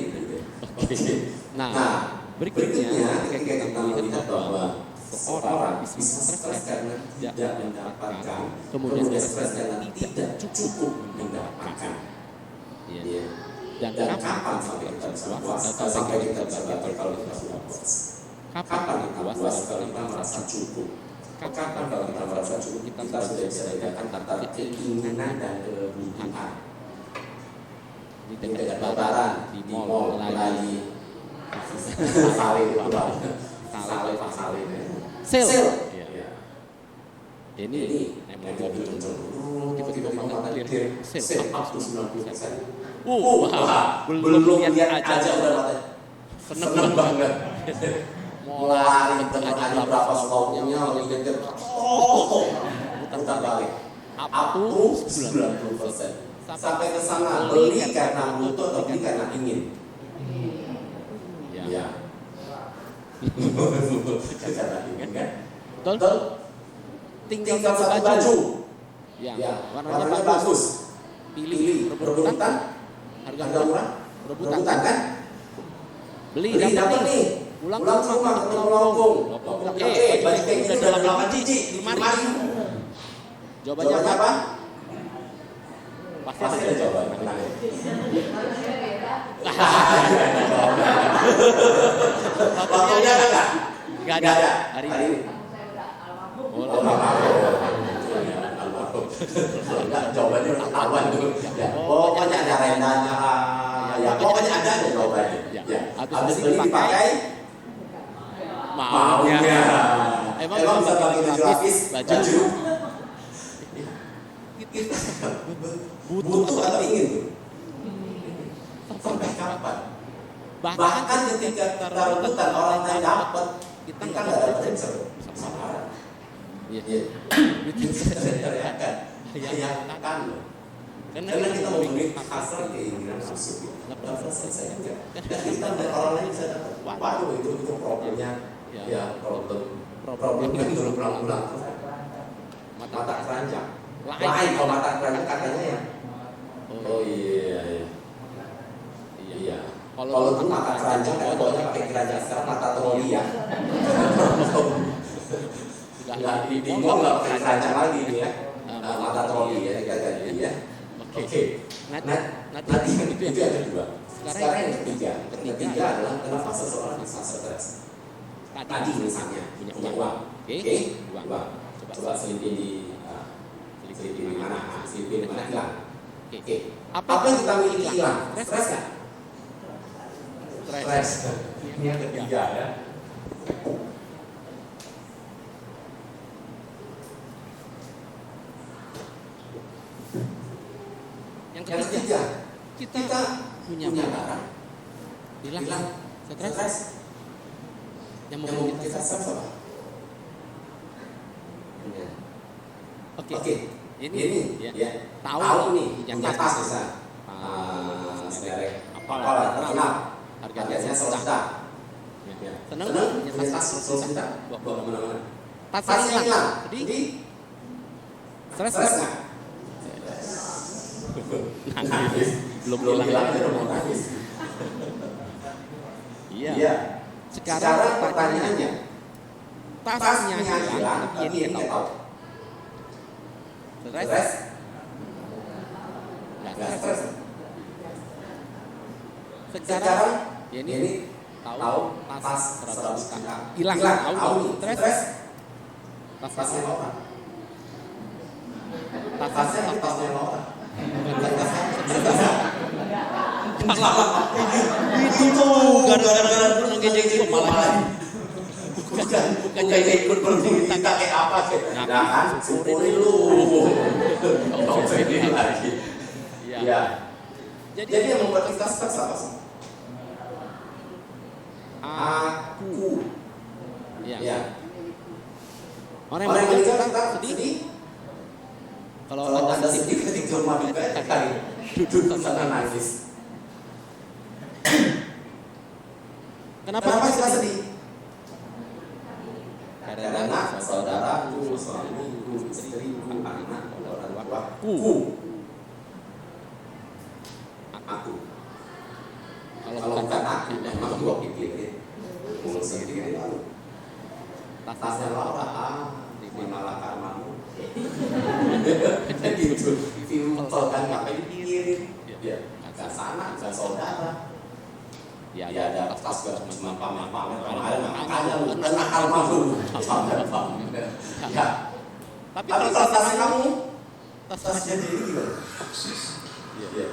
Oke. Nah, berikutnya kita melihat bahwa seorang bisa stres karena tidak mendapatkan, kemudian stres karena tidak cukup mendapatkan. Ya. Dan kapan sampai kita puas? Sampai kita berkata kalau kita sudah puas. Kapan kita puas kalau kita merasa cukup? Kapan kalau kita merasa cukup? Kita sudah bisa bedakan antara keinginan dan kebutuhan. Ini dengan lebaran di mall lagi. Saleh. Sale. Ini emang mobil tiba-tiba makan clear sale up to 90%. Wah, belum lihat aja udah seneng banget. lari ada berapa stopnya lagi kejar putar balik up to 90%. Sampai ke sana beli karena butuh atau beli karena ingin. Ya. Karena ingin kan. Betul. Tinggal satu baju. Ya. Warnanya bagus. Pilih rebutan. Harga murah. Rebutan kan? Beli dapat nih. Pulang ke rumah ketemu longkong. Baju kayak gini udah 8 biji di lemari. Jawabannya apa? Pasti ada jawaban. Waktunya nggak ada hari ini. Jawabannya ketahuan dulu. Pokoknya ada rendahnya. Ya pokoknya ada jawabannya. Habis beli dipakai maunya. Emang bisa pakai lapis baju. Butuh atau ingin tuh? Sampai kapan? Bahkan ketika kita rebutan orang lain dapat, kita nggak dapat yang seru. Sama. Iya. Hayangkan loh. Karena kita mau beli hasrat keinginan nafsu. Nggak selesai aja. Dan kita dari orang lain bisa dapat. Waduh itu problemnya. Ya problemnya itu berulang-ulang. Mata keranjang. Lain kalau mata keranjang katanya ya. Oh iya. Kalau itu mata keranjang kan pokoknya pakai keranjang, sekarang mata troli ya. Nggak dibinggung nggak pakai keranjang lagi ya. Mata troli ya ganti ya. Oke. Nanti itu yang kedua. Sekarang yang ketiga adalah kenapa seseorang bisa stres. Tadi misalnya punya uang. Oke. Uang. Coba selipin di mana? Selipin di mana hilang. Oke. Apa yang kita miliki hilang? Stres kan? Stres. Ini yang ketiga ya. Yang ketiga, kita punya barang hilang stres. Yang mau kita stres apa? Oke. Ini ya. Tahu nih yang tas besar. Merek apalah terkenal. Harganya 100 juta. Seneng punya tas 100 juta. Bawa kemana-mana. Tasnya hilang. Jadi stres nggak? Nangis. Belum hilang aja mau nangis. Iya. Sekarang pertanyaannya, tasnya hilang, tapi dia nggak tahu. Stres? Nggak stres. Sekarang ini tahu tas 100 juta hilang, tahu stres. Tasnya orang. Tasnya orang. Itu gara-gara ngejek itu malah bukan ikut berburu kita kayak apa sih? Nah kan, syukurin lu. Ini lagi. Ya. Jadi yang membuat kita stres apa sih? Aku. Ya. Orang yang kita sedih. Kalau Anda sedih ketika rumah juga kali duduk sana nangis. Kenapa kita sedih? Karena saudaraku, suamiku, istriku, anak, orang tuaku. Aku. Kalau bukan aku, memang gua pikirin. Ngurus sendiri lalu. Tasnya Laura, malah karmamu. Gitu. Simpel kan ngapain dipikirin? Ya, ke sana, ke saudara. Ya ada tas cuma pamer-pamer. Makanya lu kena karma lu. Ya. Tapi kalau tasnya kamu, tasnya diri gimana? Iya.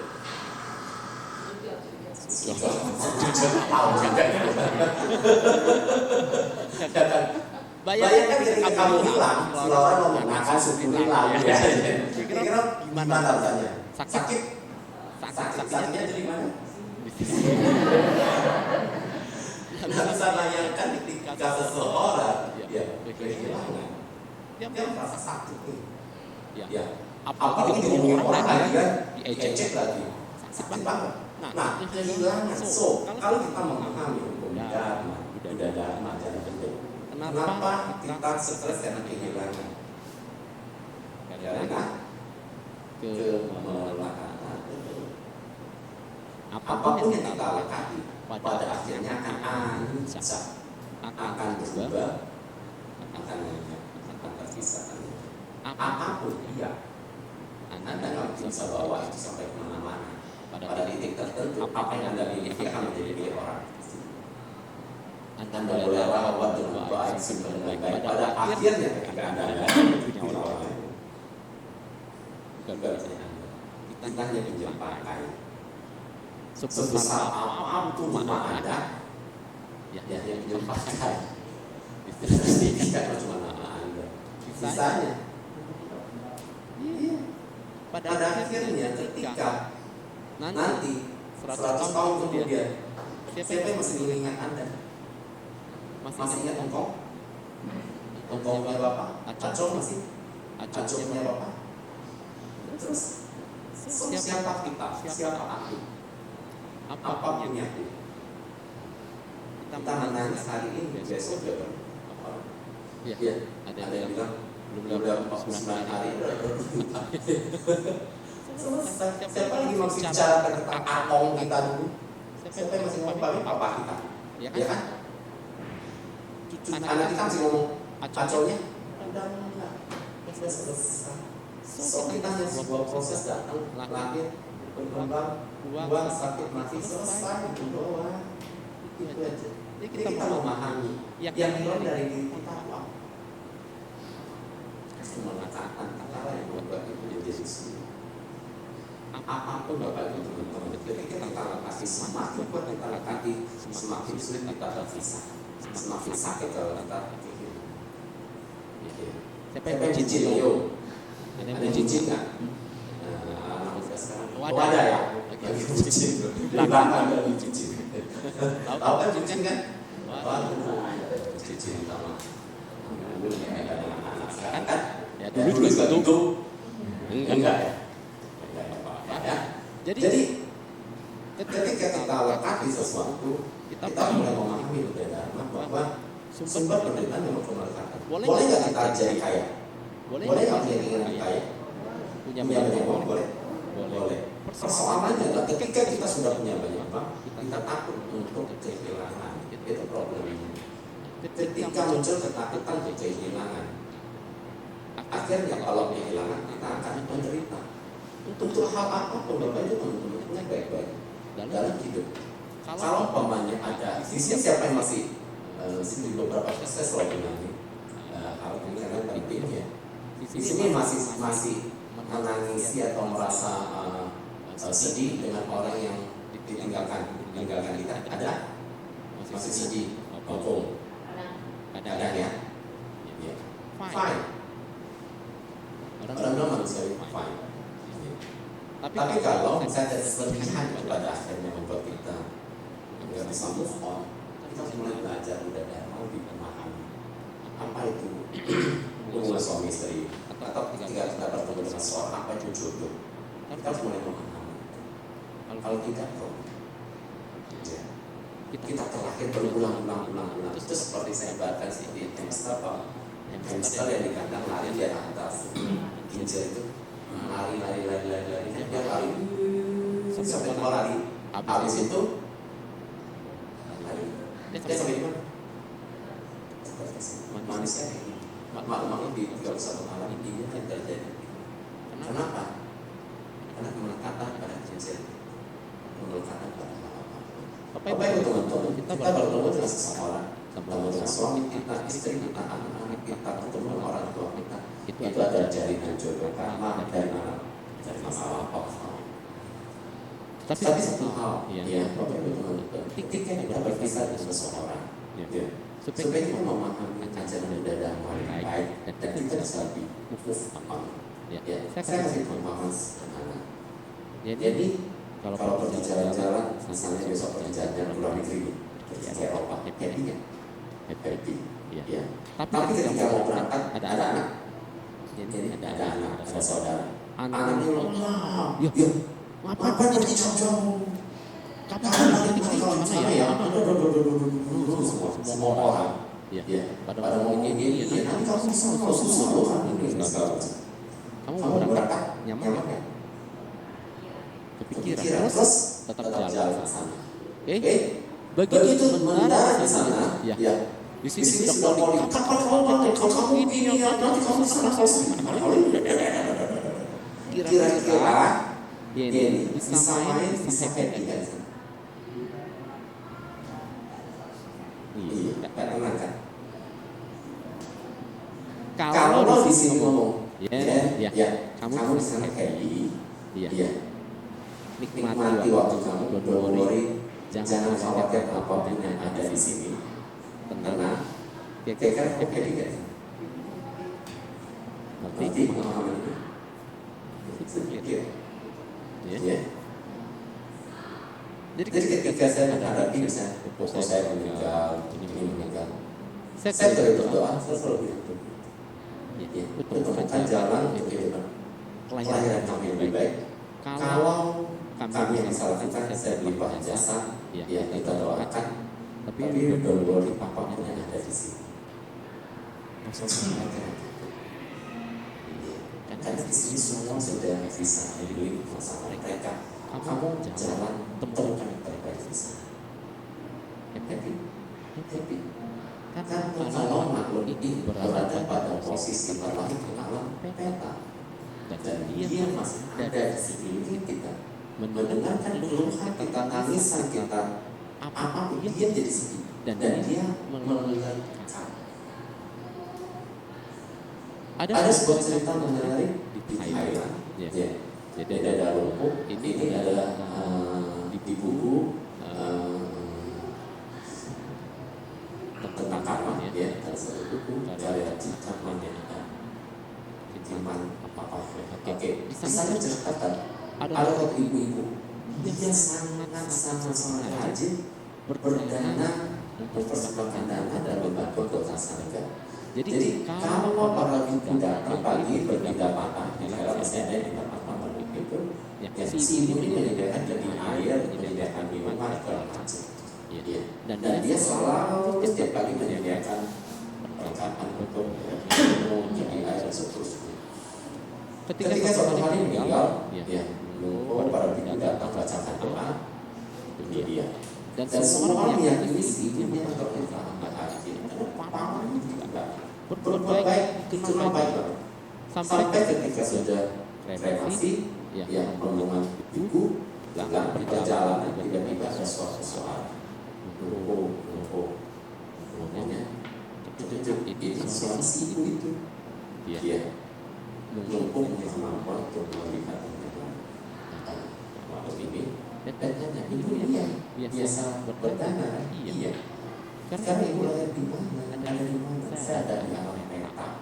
Bayangkan ketika kamu hilang, si Laura mau makan syukurin lagi. Kira-kira gimana rasanya? Sakit? Sakitnya dari mana? Nah, bisa bayangkan ketika seseorang ya kehilangan, dia dia merasa sakit nih. ya Ya, apalagi apalagi diomongin orang lagi kan, diejek diejek lagi. sakit Sakit banget. banget. Nah, kehilangan. So, kalau kita memahami hukum dharma, Buddha dharma jadi penting. Kenapa kita stres karena kehilangan? Karena kemewahan. Apapun yang kita lakoni pada akhirnya akan ancam, akan berubah, akan terpisah. Apapun dia, Anda nggak bisa bawa itu sampai kemana-mana. Pada titik tertentu, apa yang Anda miliki akan menjadi milik orang. Anda boleh rawat dengan baik, simpan dengan baik. Pada akhirnya ketika Anda punya orang lain, bukan misalnya Anda, kita hanya pinjam pakai. Sebesar apapun rumah Anda, ya yang pinjam pakai. Tidak cuma nama Anda. Sisanya, pada akhirnya ketika nanti 100 tahun kemudian, siapa yang masih mengingat Anda? Masih ingat engkau? Engkau punya Bapak? Acol masih? Acol punya Bapak? Terus, siapa kita? Siapa aku? Apa punya aku? Kita menangis hari ini, besok juga. Ya, ada yang bilang, belum 49 hari, selesai. Siapa lagi masih bicara tentang akong kita dulu? Siapa yang masih ngomong papa kita? Ya kan? Anak kita masih ngomong acolnya? Udah enggak. Sudah selesai. So kita hanya sebuah proses datang, lahir, berkembang, buang, sakit, mati, selesai itu doang. Itu aja. Jadi kita memahami yang hilang dari diri kita apa? Mengatakan kata yang membuat itu menjadi sulit. Apapun Bapak Ibu teman-teman, ketika kita lakati semakin kuat kita lakati, semakin sulit kita terpisah, semakin sakit kalau kita kehilangan. Siapa yang bucin? Yo, ada yang bucin nggak? Anak muda sekarang. Oh ada ya? Lagi bucin. Belakang ada bucin. Tahu kan bucin kan? Bucin sama. Dulu ya ada anak sekarang kan? Ya dulu juga gitu. Enggak ya? Ya. Jadi ketika kita lakati sesuatu, kita mulai memahami berbeda bahwa sumber penderitaan memang kemelekatan. Boleh nggak kita jadi kaya? Boleh nggak punya keinginan kaya? Punya banyak uang? Boleh. Persoalannya adalah ketika kita sudah punya banyak uang, kita takut untuk kehilangan. Itu problemnya. Ketika muncul ketakutan kehilangan, akhirnya kalau kehilangan kita akan menderita. Untuk hal apapun Bapak Ibu teman-teman baik-baik dalam hidup. Kalau umpamanya ada, di sini siapa yang masih di beberapa saya selalu bilang hal ini karena penting ya. Di sini masih menangisi atau merasa sedih dengan orang yang ditinggalkan kita. Ada? Masih sedih? Oke. Ada ya? Fine. Orang manusia fine. Tapi kalau misalnya serpihan pada akhirnya membuat kita nggak bisa move on, kita harus mulai belajar Buddha dharma lebih memahami apa itu hubungan suami istri, atau ketika kita bertemu dengan seorang apa itu jodoh. Kita harus mulai memahami. Kalau tidak, kita terlahir berulang-ulang. Itu seperti saya bahkan di hamster yang di kandang lari di atas kincir itu. Lari, dia lari sampai mau lari, habis itu lari, dia sampai di mana? Manusia maklumnya di 31 malam ini yang terjadi. Kenapa? Karena kemelekatan pada kincir, kemelekatan pada apa itu teman-teman? Kita bertemu dengan seseorang, bertemu dengan suami kita, istri kita, anak-anak kita, bertemu dengan orang tua kita. Itu ada jaringan jodoh karma dan dari masalah apa. Tapi satu hal, ya, Bapak Ibu teman-teman, ketika kita berpisah dengan seseorang, supaya kita memahami ajaran Buddha dharma yang baik dan kita bisa lebih move on. Saya kasih pemahaman sederhana. Jadi kalau pergi jalan-jalan, misalnya besok pergi jalan-jalan ke luar negeri, ke Eropa, happy kan? Happy. Iya. Ya. Tapi Tapi ketika mau berangkat ada ada anak. anak, Jadi ada anak, ada saudara. Anaknya Anaknya bilang, ya, "Yuk, ngapain pergi jauh-jauh? Kapan nanti tinggal di sana ya?" Semua orang. Ya, Ya, pada pada mau ngomong gini, gini, ya nanti kamu susah loh kan ini segala macam. kamu Kamu berangkat berangkat nyaman nyaman ya? ya? Kepikiran, Kepikiran, terus tetap tetap jalan jalan ke ke sana. Oke, begitu mendarat di sana, ya, di sini sudah calling, kapan kamu balik? Kamu gini ya, nanti kamu sana kamu sini. Kira-kira ini bisa main, bisa happy kan? Iya, Pak Tenang kan? Kalau di sini ngomong, ya, kamu bisa happy, iya, iya, nikmati waktu kamu, don't worry, jangan khawatir apapun yang ada di sini, tenang, kira-kira happy kan? Nanti pemahaman itu, sedikit, ya. Jadi ketika saya menghadapi misalnya, saya meninggal, ini meninggal, saya selalu berdoa, saya selalu berdoa. Ya, temukan jalan untuk kehidupan kelahiran kami yang lebih baik. Kalau kami yang salah lakukan, saya berlimpah jasa, ya kita doakan. Tapi don't worry, apapun yang ada di sini. Karena di sini semua sudah bisa melalui masalah mereka. Kamu jalan temukan yang terbaik di sana. Happy. Karena kalau makhluk ini berada pada posisi terlahir ke alam peta, dan dia masih ada di sekeliling kita, mendengarkan keluhan kita, tangisan kita, apapun dia jadi sedih, dan dia mengeluarkan. Ada sebuah cerita menarik di Thailand. Jadi ada lumpuh. Ini adalah di buku tentang karma, ya, ada satu buku karya Cikaman yang ada Cikaman apa. Oke, di sana ceritakan ada satu ibu-ibu dia sangat rajin berdana mempersembahkan dana dan membantu kota Sangga. Jadi kalau para ibu datang pagi berbeda patah, misalnya masih ada yang dapat makan itu, ya si ibu ini menyediakan daging air, menyediakan minuman segala macam. Ya. Dan dia selalu setiap kali menyediakan perlengkapan untuk minum, jadi air dan seterusnya. Ketika suatu hari meninggal, ya, para ibu datang bacakan doa, itu dia. Dan semua orang meyakini si ibunya terlihat amat hati. Berbuat baik, itu baik. Sampai ketika sudah kremasi, yang rombongan ibu dalam perjalanan tiba-tiba ada suara lumpuh. Itu suara si ibu itu. Dia lumpuh punya kemampuan untuk melihat waktu ini. Dan ibu ini biasa berdana. Iya. Karena ibu lahir di mana? Ada di mana? Saya ada di alam peta.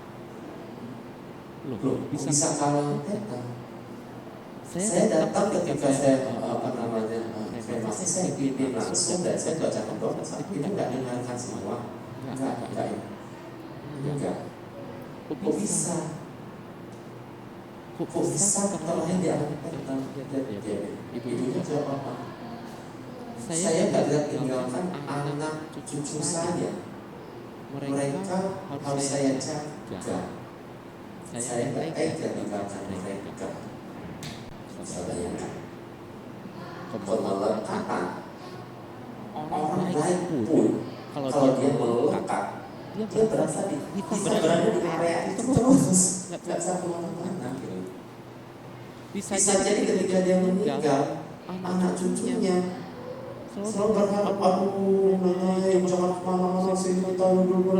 Loh, bisa kalau peta. Saya datang ketika saya kremasi, saya pimpin langsung dan saya bacakan doa. Saat itu nggak dengarkan semua. Enggak. Kok bisa? Kok bisa terlahir di alam peta? Ibunya jawab apa? Saya tidak tinggalkan anak cucu saya. Mereka harus saya jaga. Saya tidak tega tinggalkan mereka. Bayangkan kemelekatan orang lain pun kalau dia melekat, dia berasa berada di area itu terus, nggak bisa kemana-mana. Bisa jadi ketika dia meninggal, anak cucunya selalu berharap, jangan kemana-mana sih, kita dulu.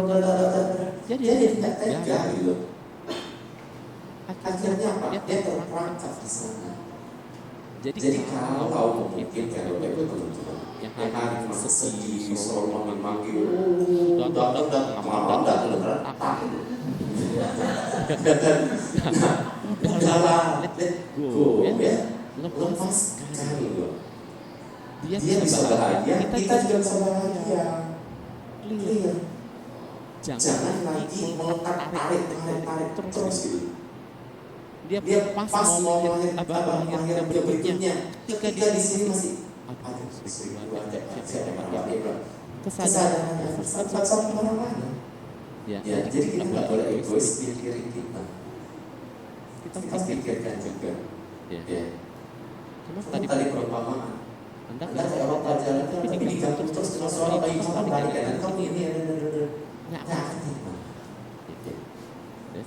Jadi tidak tega gitu. Akhirnya apa? Dia terperangkap di sana. Jadi kalau mungkin kalau betul-betul yang hari masa sedih, selalu memanggil, datang, udahlah, let go, ya, lepaskan. dia dia bisa bahagia, kita juga bisa bahagia. bahagia. Clear. Jangan Jangan lagi mau tarik terus gitu. Dia pas mau melahirkan dia berikutnya. Ketika di sini masih kesadaran satu orang lain. Ya, jadi kita nggak boleh egois pikirin kita. Kita pikirkan juga. Ya. Cuma Tadi perumpamaan. Anda kayak orang pelajaran tapi digantung terus dengan soal bayi kamu tarik kanan kamu ini nggak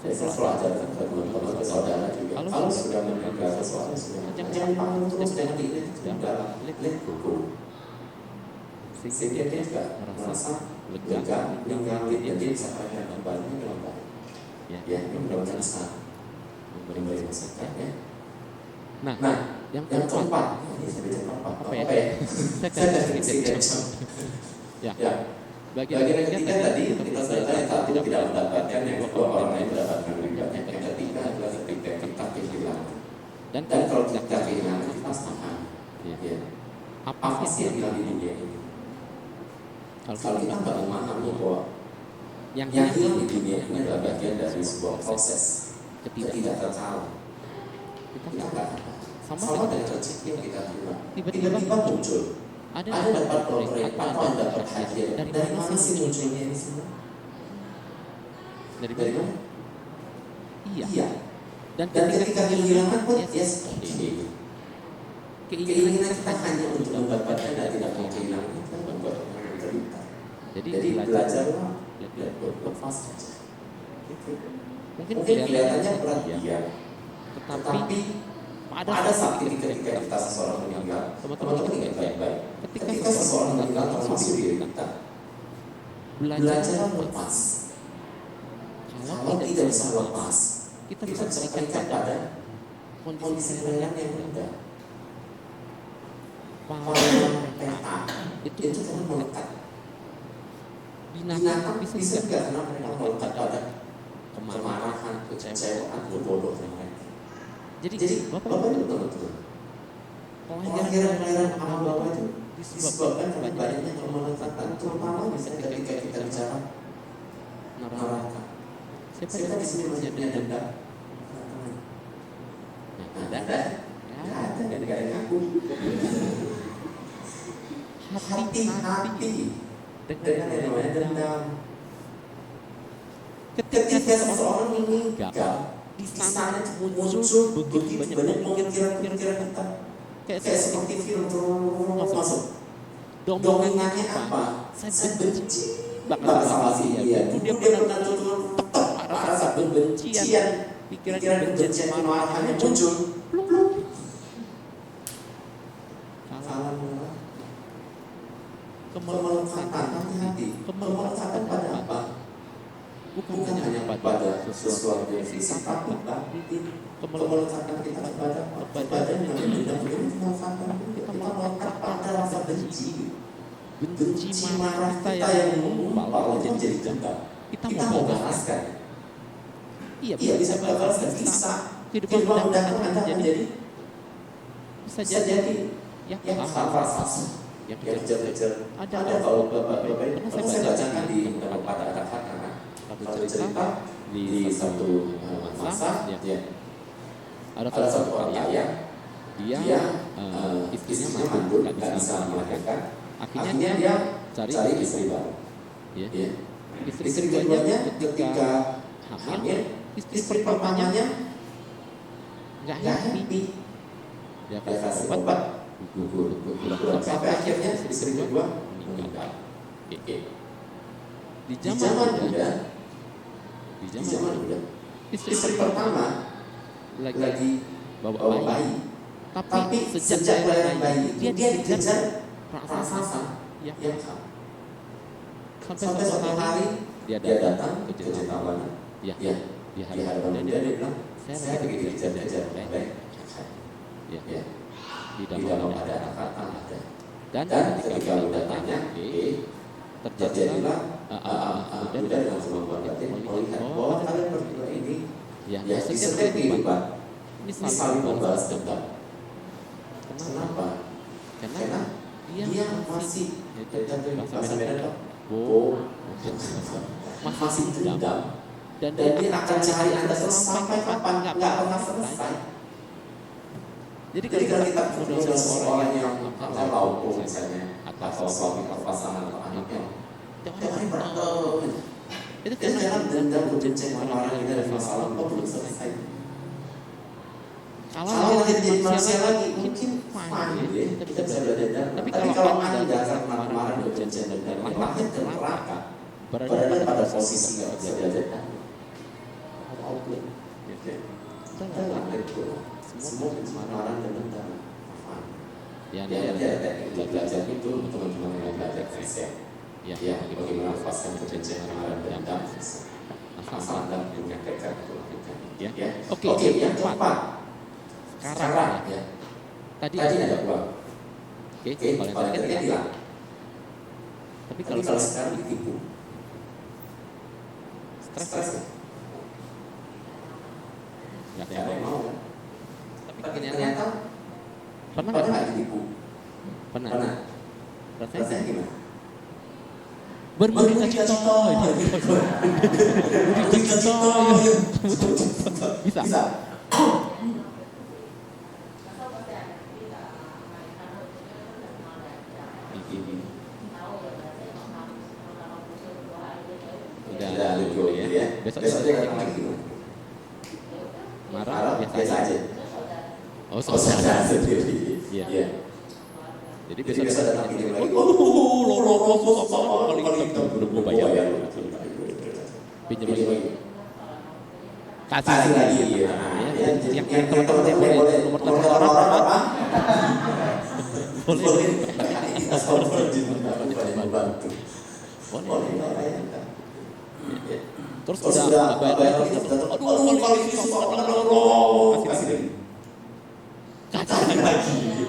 saya selalu ajarkan ke teman-teman ke saudara juga. Kalau sudah mendengar sesuatu jangan bangun terus, jangan diingat dalam let go. Sehingga dia juga merasa lega, mengalir dan dia bisa kaya kembali dengan baik. Ya, ini mudah-mudahan bisa memberi masukan ya. Nah, yang keempat, ini sebenarnya apa ya? Saya sedikit ya. Bagian yang ketiga tadi kita sudah tahu yang satu tidak mendapatkan, yang kedua orang lain mendapatkan lebih banyak, yang ketiga adalah ketika kita kehilangan. Dan kalau kita kehilangan kita paham. Ya. Apa sih yang hilang di dunia ini? Kalau kita nggak memahami bahwa yang hilang di dunia ini adalah bagian dari sebuah proses ketidaktertawa. Kita nggak sama dengan rezeki yang kita terima. Tiba-tiba muncul. Ada dapat proyek atau dapat hadiah. Dari mana sih munculnya ini semua? Dari mana? Iya. Dan ketika kehilangan pun ya seperti itu. Keinginan kita hanya untuk mendapatkan dan tidak mau kehilangan itu membuat orang menderita. Jadi belajarlah lepas saja. Mungkin kelihatannya berat ya. Tetapi pada saat ketika kita seseorang meninggal, teman-teman ingat baik-baik. Ketika seseorang meninggal termasuk diri kita, belajar lepas. Kalau tidak bisa lepas, kita bisa terikat pada kondisi real yang mudah. Peta itu kan melekat. Binatang bisa juga karena mereka melekat pada kemarahan, kecewaan, kebodohan. Jadi Bapak itu betul-betul kelahiran amal Bapak itu disebabkan karena banyaknya kemelekatan, terutama misalnya ketika kita bicara neraka. Siapa di sini masih punya dendam? Ada aku. Hati-hati dengan yang namanya dendam. Ketika seseorang meninggal, di sana muncul begitu banyak pemikiran-pemikiran kita kayak seperti film masuk. Dominannya apa? Saya benci banget sama si dia. Dia pernah tutur rasa kebencian, pikiran kebencian, kemarahannya muncul. Salah kemelekatan, hati-hati. Kemelekatan pada apa? Bukan hanya pada sesuatu yang fisik, tapi kemelekatan kita kepada yang tidak kemelekatan kita melekat pada rasa benci marah kita yang mengumpal jadi dendam. Kita mau balaskan. Iya bisa balaskan, bisa. Kehidupan mendatang Anda menjadi bisa jadi yang rasa yang kejar-kejar. Ada kalau bapak-bapak saya bacakan di pada anak-anak satu cerita di satu masa ya. Ada satu orang kaya dia istrinya mandul nggak bisa melahirkan, akhirnya dia cari istri baru ya. Istri keduanya ketika hamil istri pertamanya nggak happy, dia kasih obat gugur sampai akhirnya istri kedua meninggal. Di zaman muda istri pertama lagi bawa bayi, tapi sejak kelahiran bayi dia dikejar raksasa yang sama. Sampai suatu hari dia datang ke jentawannya ya di hadapan dia bilang saya lagi dikejar-kejar oleh ya di dalam ada anak-anak ada. Dan ketika udah tanya terjadilah udah dengan semua batin melihat bahwa kalian berdua ini ya di setiap kehidupan ini saling membalas dendam. Kenapa? Karena dia masih bahasa Medan masih dendam, dan dan dia akan cari Anda sampai kapan, nggak pernah selesai. Jadi kalau kita ketemu dengan seseorang yang tahu misalnya, atau suami atau pasangan atau anaknya, tiap hari berantem, itu dalam dendam, kebencian, kemarahan kita dari masa lalu belum selesai. Kalau kita jadi manusia lagi, mungkin fine, kita bisa belajar. Tapi kalau Anda akan kemarahan, kebencian, dan lahir ke neraka, berada pada posisi nggak bisa belajar. Kita lahir ke semua kemarahan dan dendam. Ya, belajar itu teman-teman yang belajar Kristen. Ya, bagaimana lepaskan kebencian, kemarahan, dan dendam. Asal Anda punya tekad untuk lakukan. Ya. Oke, yang keempat. Sekarang ya. Tadi ada uang. Oke, kalau yang tadi hilang. Tapi kalau sekarang ditipu. Stres. Nggak ada yang mau. Tapi ternyata pernah nggak ditipu? Pernah. Rasanya gimana? Bercita-cita. Bisa. Udah lucu ya. Besok dia lagi marah biasa aja. Saudara sendiri. Iya. Jadi besok datang ini lagi. Kalau itu udah bayar. Pinjam lagi. Kasih lagi. Yang teman-teman boleh nomor telepon orang berapa? Boleh. Boleh. Terus udah bayar lagi. Aduh, kalau itu kasih lagi.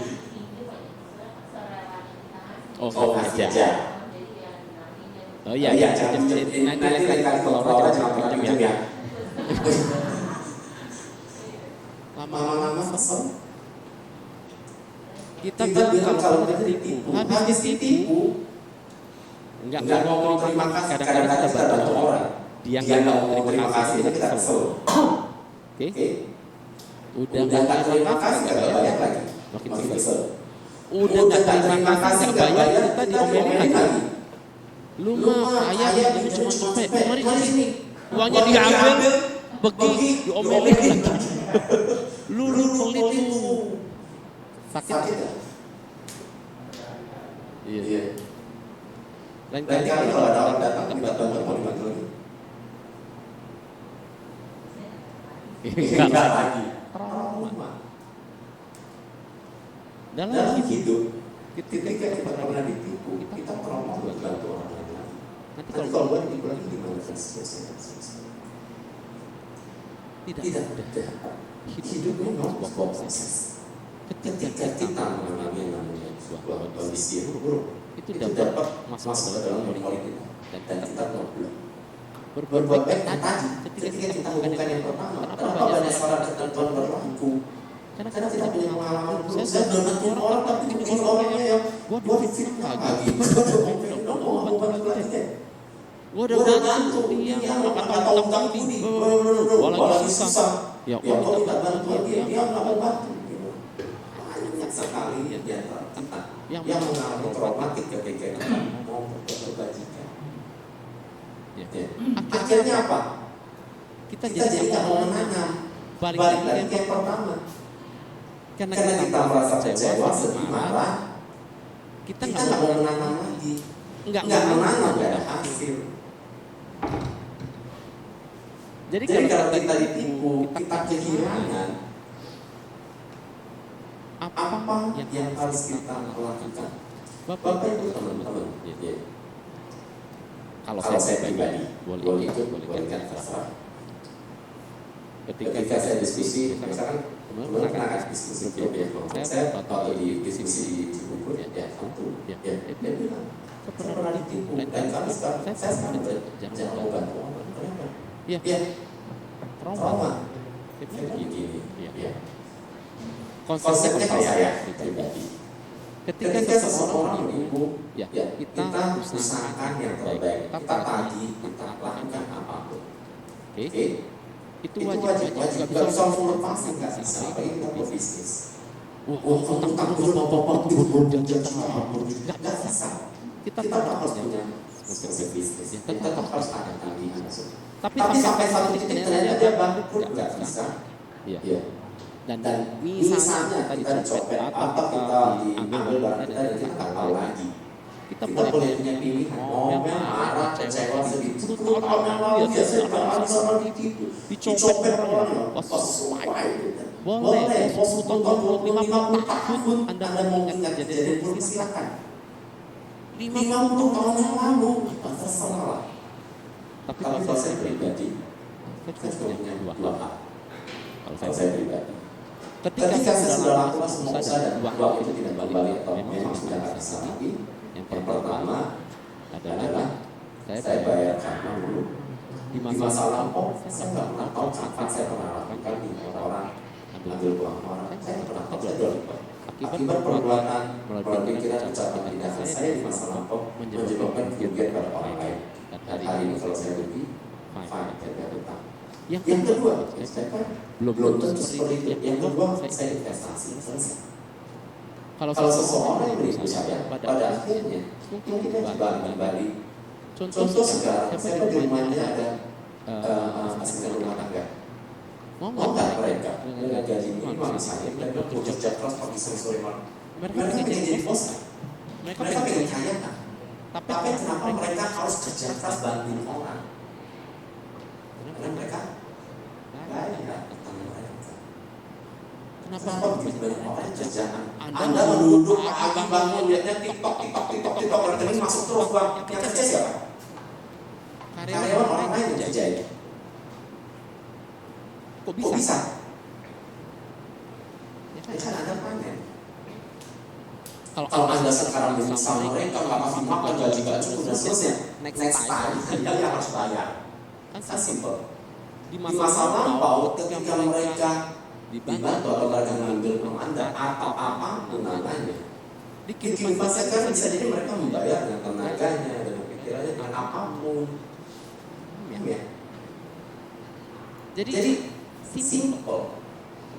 Oh, kasih aja. Oh iya, nanti kalau orang pinjam ya. Lama-lama kesel. Kita bilang kalau kita ditipu, habis ditipu, enggak ngomong terima kasih. Kadang-kadang kita bantu orang, dia nggak mau terima kasih, kita kesel. Oke? Udah nggak terima kasih, nggak bayar lagi, makin kesel. Udah nggak terima kasih, nggak bayar, kita diomelin lagi. Lu mah ayah ini cuma sampai mari sini, uangnya diambil, pergi diomelin lagi. Lu pelit itu. Sakit ya? Iya. Lain kali kalau ada orang datang kita bantu lagi. Enggak lagi. Trauma. Dalam hidup, ketika kita pernah ditipu, kita trauma buat bantu orang lain. Nanti kalau buat ditipu lagi gimana? Tidak. Hidup memang sebuah proses. Ketika kita mengalami namanya sebuah kondisi yang buruk, itu dapat masuk ke dalam memori kita dan kita berbuat baik tadi. Ketika kita bukan yang pertama, kenapa banyak orang ketentuan berlaku? Karena kita punya pengalaman buruk. Saya sudah bantu orang, tapi ini orangnya yang gua difitnah lagi. Gua udah bantu dia, nggak tahu utang budi, gua lagi susah. Ya, gua minta bantuan dia nggak mau bantu. Banyak sekali yang mengalami traumatik ketika mau berkebajikan. Akhirnya apa? Kita jadi nggak mau menanam. Balik lagi ke yang pertama. Karena kita merasa kecewa, sedih, marah, kita nggak mau menanam lagi. Nggak menanam, nggak ada hasil. Jadi kalau kita ditipu, kita kehilangan apa yang harus kita lakukan. Bapak Ibu teman-teman, kalau saya pribadi, boleh ikut, boleh terserah. Ketika saya diskusi, misalkan teman-teman akan diskusi saya atau di diskusi di buku, dia bilang, saya pernah ditipu, dan kami sekarang, saya sekarang jangan mau bantu orang. Kenapa? Iya, trauma. Begini, konsepnya saya pribadi. Ketika seseorang menipu, ya kita usahakan yang terbaik. Kita tagih, kita lakukan apapun. Oke? Itu wajib juga bisa langsung lepas, nggak bisa. Apalagi kita berbisnis. Utang terus bapak nggak bisa. Kita harus punya bisnis. Tetap harus ada tagihan. Tapi sampai satu titik ternyata dia bangkrut, nggak bisa. Iya. Dan misalnya kita dicopet atau kita diambil barang kita dan kita nggak tahu lagi. Kita boleh punya pilihan, ngomel, marah, kecewa, sedih. 10 tahun yang lalu dia sedang sama dicopet orang, pas sesuai. Boleh, 10 tahun, 50 tahun Anda mau ingat kejadian itu silakan. 50 tahun yang lalu, terserah. Tapi kalau saya pribadi, saya cuma punya dua hal. Kalau saya pribadi, ketika saya sudah lakukan semua usaha dan uang itu tidak kembali atau memang sudah nggak bisa lagi, yang pertama adalah saya bayar karma dulu. Di masa lampau, saya nggak pernah tahu kapan saya pernah lakukan di orang ambil uang orang. Saya nggak pernah tahu, saya jual lipat. Akibat perbuatan, melalui pikiran, ucapan, tindakan saya di masa lampau menyebabkan kerugian pada orang lain. Dan hari ini kalau saya rugi, fine, saya utang. Yang kedua, belum tentu seperti itu. Yang kedua, saya investasi. Selesai. Kalau seseorang yang beribu saya, pada akhirnya mungkin kita kembali. Contoh sekarang, saya di rumahnya ada asisten rumah tangga. Mau nggak mereka dengan gaji minimal misalnya, mereka bekerja keras pagi sore malam. Mereka pengen jadi bos kan? Mereka pengen kaya kan? Tapi kenapa mereka harus kerja keras bantuin orang? Karena mereka kaya tentang mereka. Kenapa banyak orang kerjaan? Anda duduk pagi bangun lihatnya TikTok, rekening masuk terus bang. Yang kerja siapa? Karyawan orang lain yang kerja ya. Kok bisa? Ya kan Anda panen. Kalau Anda sekarang bersama mereka nggak kasih makan gaji nggak cukup dan seterusnya, next time Anda yang harus bayar. Kan simple. Di masa lampau ketika mereka dibantu atau mereka mengambil uang Anda atau apapun namanya, di kehidupan sekarang bisa jadi mereka membayar dengan tenaganya, dengan pikirannya, dengan apapun. Ya. Jadi simple.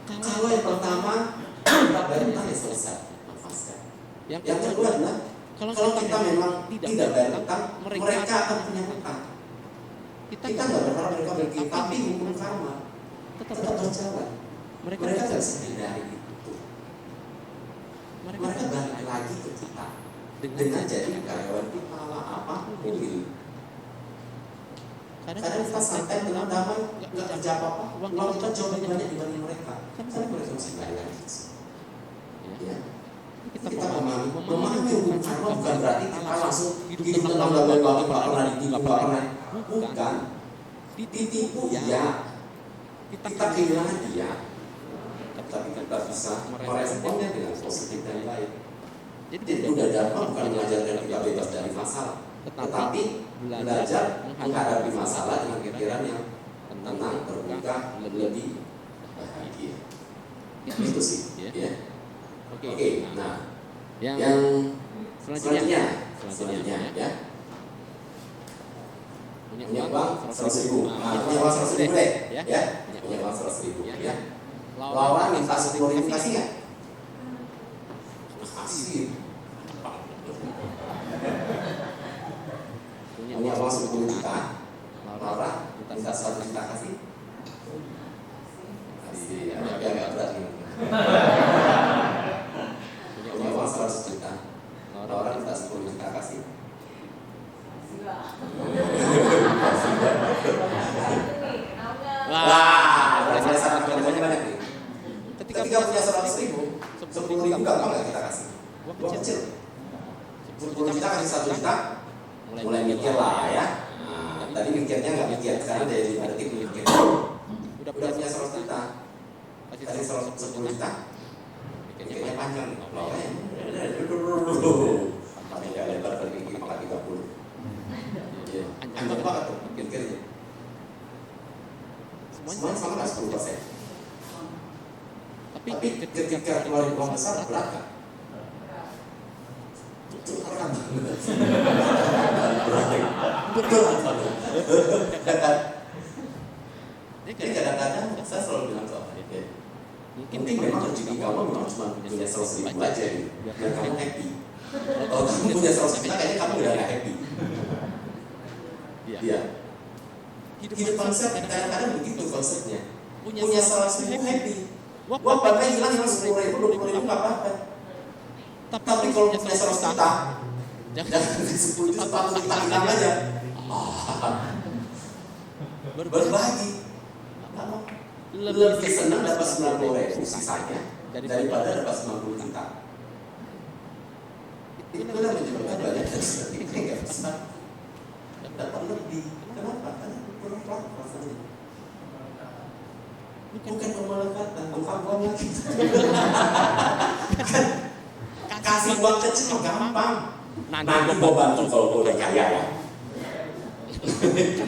Kalau yang pertama kita bayar utang ya selesai. Yang kedua adalah kalau kita memang tidak bayar utang, mereka akan punya utang. Kita nggak berharap mereka pergi, tapi hukum karma tetap berjalan. Mereka tidak bisa hindari itu. Mereka balik lagi ke kita dengan jadi karyawan kita lah apapun itu. Kadang kita santai dengan damai, nggak kerja apa-apa, uang kita jauh lebih banyak dibanding mereka. Kan mereka mesti bayar lagi. Ya. Kita memahami hukum karma bukan berarti kita langsung hidup tenang bebas, nggak pernah ditipu, nggak pernah. Bukan. Ditipu ya. Kita kehilangan dia. Tapi kita bisa meresponnya dengan positif dan baik. Jadi udah dapat bukan mengajarkan kita bebas dari masalah, tetapi belajar menghadapi masalah dengan pikiran yang tenang, terbuka, lebih bahagia. Itu sih. Ya. Oke. Nah, yang selanjutnya ya. Punya uang 100.000. Punya uang 100.000 deh, ya. Punya uang 100.000 ya. Lawan minta 10.000 kasih nggak? Kasih. Punya uang 10 juta. Laura minta 1 juta kasih. Kasih. Agak berat nih. Punya uang 100 juta. Laura minta 10 juta kasih. Wah, boleh sangat banyak nih. Ketika punya 100.000, 10.000 gampang nggak kita kasih? Uang kecil. 10 juta kasih 1 juta, mulai mikir lah ya. Nah, tadi mikirnya nggak mikir, sekarang dari detik mikir. Udah punya 100 juta, kasih 10 juta, mikirnya panjang. Loh, pakai nggak lebar terpikir pakai 30. Anjir banget tuh mikirnya. Semuanya sama nggak 10%. Tapi ketika keluar uang besar berat kan? Betul. Jadi kadang-kadang saya selalu bilang soal mungkin memang rezeki kamu memang cuma punya 100.000 aja gitu, biar kamu happy. Kalau kamu punya 100 juta, kayaknya kamu udah gak happy. Iya. Hidup manusia kadang-kadang begitu konsepnya. Punya 100.000 happy. Wah, baterai hilang 10.000, 20.000 nggak apa-apa. Tapi kalau punya 100 juta, jangan 10 juta, 40 juta hilang aja. Berbagi. Lebih senang dapat 90.000 sisanya daripada dapat 90 juta. Itulah menyebabkan banyak dari kita nggak bisa dapat lebih. Kenapa? Karena kurang paham rasanya. Bukan pemelekatan, bukan lagi. Kasih uang kecil gampang. Nanti mau bantu kalau udah kaya ya.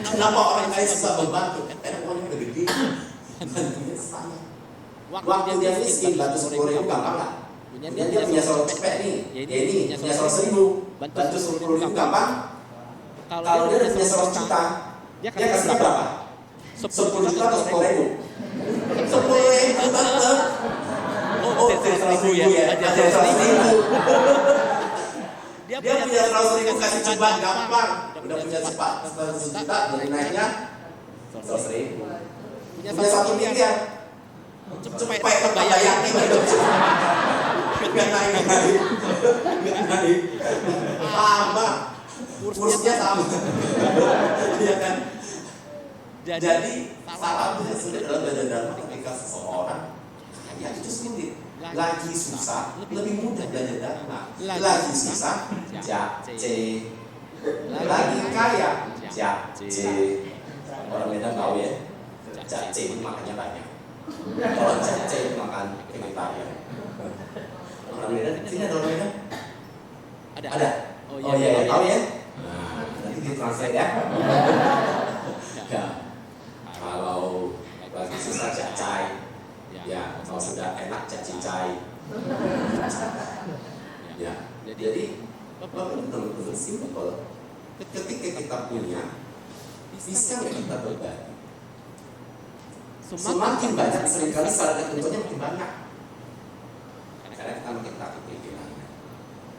Kenapa orang kaya susah membantu? Karena uangnya udah gede. Bantunya saya. Waktu dia miskin bantu 10.000 gampang nggak? Dia punya soal cepet nih. Ini punya 100.000. Bantu 10.000 gampang. Kalau dia udah punya 100 juta, dia kasih berapa? 10 juta atau 10.000? 10.000 tetap. Oh, 100.000 ya. Ada 100.000. Dia punya 100.000 kasih cepat gampang. Udah punya cepat 100 juta jadi naiknya 100.000. Punya 1 miliar. Cepet bayar nih. Gak naik. Sama. Kursnya sama. Iya kan? Jadi salah satunya sudah dalam belajar dharma ketika seseorang kaya itu sulit. Lagi susah, lebih mudah belajar dharma. Lagi susah, japce. Lagi kaya, japce. Orang Medan tahu ya, japce itu makannya banyak. Kalau japce itu makan vegetarian. Orang Medan, sini ada orang Medan? Ada. Oh iya, tahu ya. Nah, nanti ditranslate ya. Ya. Kalau lagi susah cacai, ya kalau sudah enak cacicai. Ya, jadi benar-benar simpel. Ketika kita punya, bisa nggak kita berbagi? Semakin banyak seringkali syarat ketentuannya makin banyak. Karena kita makin takut kehilangan.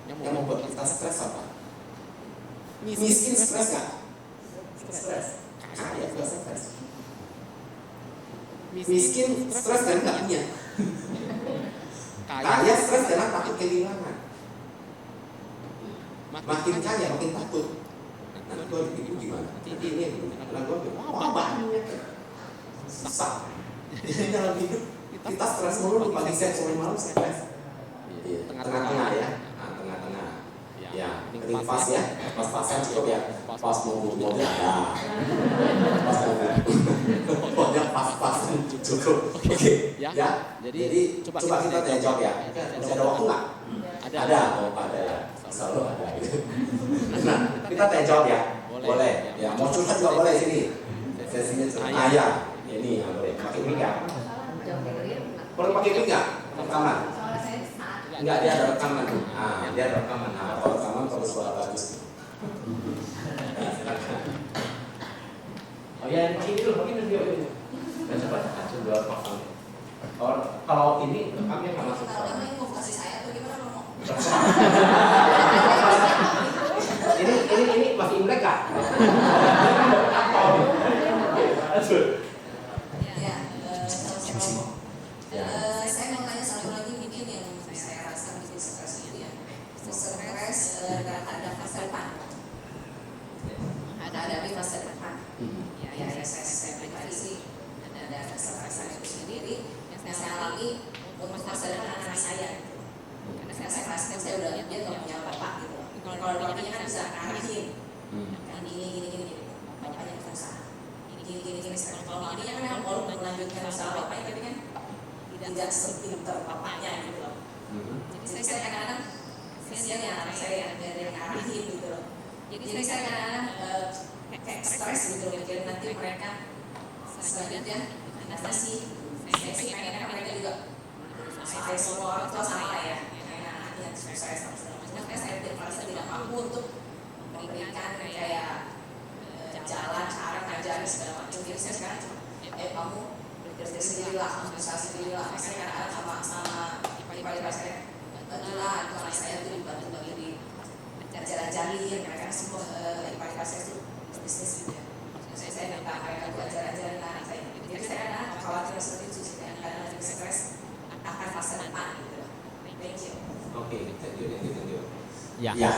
Yang membuat kita stres apa? Miskin stres nggak? Stres. Kaya juga stres. Miskin stres karena nggak punya. Kaya stres karena takut kehilangan. Makin kaya makin takut. Nanti gue itu gimana? Nanti ini karena gue wah banyak. Susah. Jadi dalam hidup kita stres mulu pagi siang sore malam stres. Tengah-tengah ya. Tengah-tengah. Ya, ini pas ya. Pas-pasan cukup ya. Pas mau mobil ada. Pas mau pas-pasan cukup. Oke. Ya. Jadi coba kita tanya jawab ya. Masih ada waktu nggak? Ada. Oh, ada ya. Selalu ada. Nah, kita tanya jawab ya. Boleh. Ya, mau curhat juga boleh sini. Sesinya curhat. Ya. Ini boleh. Pakai mic ya. Perlu pakai mic nggak? Rekaman. Enggak, dia ada rekaman. Dia ada rekaman. Kalau rekaman kalau suara bagus. Oh ya, ini dulu, mungkin video ini. Dan cepat, coba pasang. Kalau ini rekamnya nggak masuk. Kalau ini mau kasih saya atau gimana mau? Ini masih Imlek kah? Saya mau tanya satu lagi mungkin yang saya rasa bikin stres itu ya. Stres ada masa depan. Ada masa depan. Ya saya pribadi sih ada stres itu sendiri yang saya alami untuk masa depan anak saya. Karena saya rasa saya udah dia nggak punya bapak gitu. Kalau bapaknya kan bisa arahin. Ini banyak susah. Ini kalau bapaknya kan mau melanjutkan usaha bapaknya tapi kan tidak sepintar bapaknya gitu loh. Jadi saya kadang-kadang kasihan ya anak saya yang dari arahin gitu loh. Jadi saya kadang-kadang kayak stres gitu mikirin nanti mereka selanjutnya adaptasi. Saya sih pengennya mereka juga saya semua orang tua sama lah ya. Kayak anaknya sukses sama segala macam. makanya saya merasa tidak mampu untuk memberikan kayak jalan cara ngajarin segala macam. Jadi saya sekarang cuma kamu berdiri sendirilah, kamu usaha sendirilah. Saya kadang-kadang sama ipar-ipar saya lah, itu anak saya tuh dibantu-bantu di ajar-ajarin, mereka semua ipar-ipar saya tuh bisnis gitu ya. Saya minta mereka buat ajar-ajarin anak saya. Jadi saya kadang khawatir seperti itu sih, kadang-kadang lagi stres akan masa depan gitu. Thank you. Oke, thank you. Ya. Ya.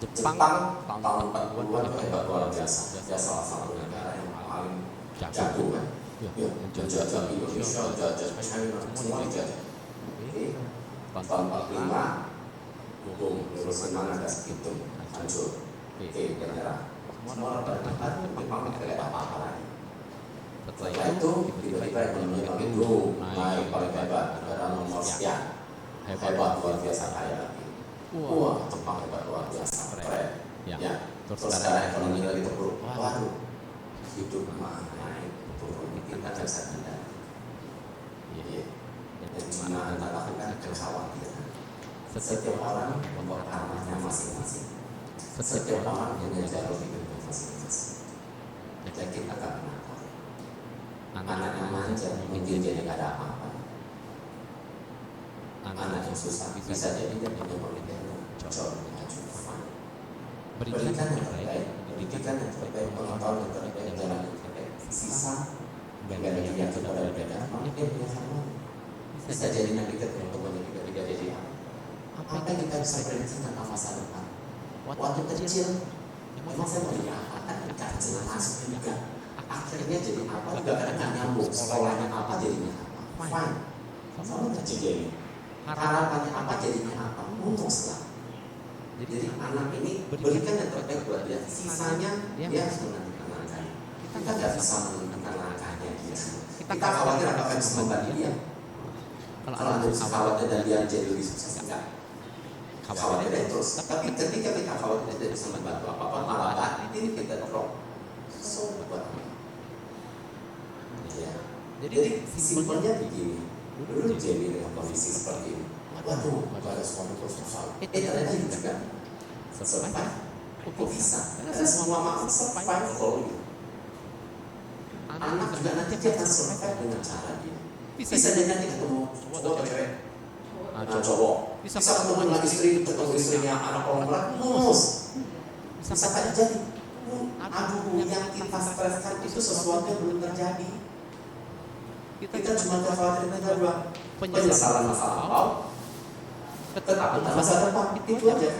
Jepang tahun 40-an itu hebat luar biasa. Dia salah satu negara yang paling jago kan. Ya, menjajah Indonesia, menjajah China, semua dijajah. Oke, tahun 45, boom, Hiroshima Nagasaki itu hancur. Oke, menyerah. Semua pada tempat Jepang tidak ada apa-apa lagi. Setelah itu, tiba-tiba ekonominya makin boom, naik paling hebat, negara nomor sekian. Hebat luar biasa kaya lagi. Wah, Jepang hebat luar biasa, keren. Ya, terus sekarang ekonomi lagi terpuruk. Waduh, hidup naik turun, kita nggak bisa pindah. Iya, dan mana anda lakukan kekhawatiran. Setiap orang membawa karmanya masing-masing. Setiap orang punya jalur hidupnya masing-masing. Dan kita nggak pernah tahu. Anak yang manja mungkin jadi nggak ada apa-apa. Anak yang susah bisa jadi dia punya pemikiran jauh lebih maju. Berikan yang terbaik, pendidikan yang terbaik, pengetahuan yang terbaik, jalan yang terbaik. Sisa nggak ada yang kepada beda, maka dia punya sama. Bisa jadi nanti kita teman-teman juga tidak jadi apa yang kita bisa prediksi tentang masa depan. Waktu kecil, memang saya mau jadi apa? Kan nggak jelas juga. Akhirnya jadi apa? Juga kadang nggak nyambung. Sekolahnya apa jadinya apa? Fine, sama kecil jadi. Harapannya apa jadinya apa? Untung setelah. Jadi anak ini berikan yang terbaik buat dia. Sisanya dia harus menentukan langkahnya. Kita nggak bisa menentukan langkahnya dia. Kita khawatir apakah bisa membantu dia. Kalau Anda bisa khawatir dan dia jadi lebih sukses, enggak. Khawatir dan terus. Tapi ketika kita khawatir tidak bisa membantu apa-apa, malah ini kita drop. So buat apa? Ya. Jadi simpelnya begini. Dulu Jamie dengan kondisi seperti ini. Waduh, ada suami susah. Ternyata juga survive. Kok bisa? Karena semua makhluk survive kalau itu. Anak juga nanti dia akan survive dengan cara dia. Bisa jadi nanti ketemu cowok atau cewek. Cowok. Bisa ketemu dengan istri, ketemu istrinya anak orang berat, mus. Bisa saja jadi. Aduh, yang kita streskan itu sesuatu yang belum terjadi. Kita cuma khawatir kita buat penyesalan masa lampau, tetapi masa depan itu aja.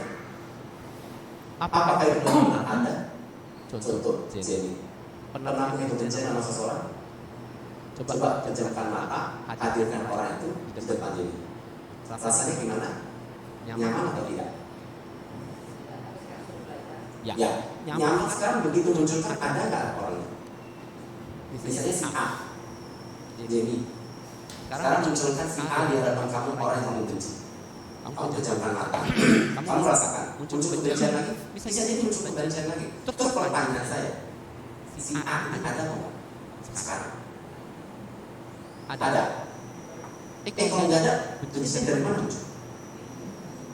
Apakah itu benar Anda? Contoh, Jenny pernah punya bencana sama seseorang? Coba pejamkan mata, hadirkan orang itu di depan Jenny. Rasanya gimana? Nyaman atau tidak? Ya, nyaman sekarang begitu munculkan ada nggak orangnya? Misalnya si A. Jenny, sekarang munculkan si A di hadapan kamu orang yang kamu benci. Kamu pejamkan mata, kamu rasakan muncul kebencian lagi, bisa jadi muncul kebencian lagi. Terus pertanyaan saya, si A ini ada nggak sekarang? Ada. Kalau nggak ada, bencinya dari mana muncul?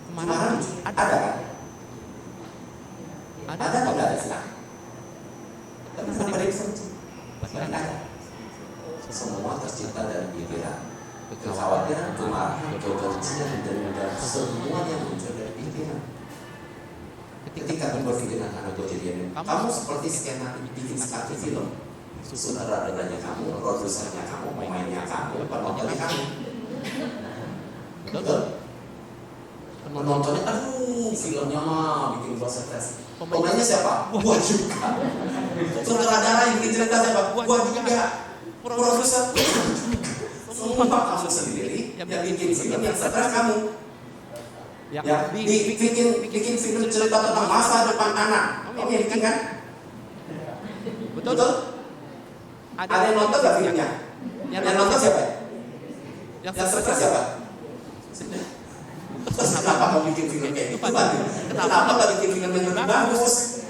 Kemarin muncul, ada kan? Ada atau nggak ada sekarang? Tapi sampai ada bisa muncul, nggak ada. Semua tercipta dari pikiran, kekhawatiran, kemarahan, kebencian, dan dendam, semuanya muncul dari pikiran. Ketika kamu berpikiran anak kejadian, kamu seperti skema bikin satu film. Sutradaranya kamu, produsernya kamu, pemainnya kamu, penontonnya kamu. Betul? Penontonnya, aduh, filmnya mah bikin gua stres. Pemainnya siapa? Gua juga. Sutradara yang bikin cerita siapa? Gua juga. Produser semua kamu sendiri yang bikin film yang stres kamu yang bikin film cerita tentang masa depan anak kamu yang bikin kan? Betul? Ada yang nonton gak filmnya? Yang nonton siapa? Yang stres siapa? Terus kenapa kamu bikin film kayak gitu? Kenapa gak bikin film yang lebih bagus?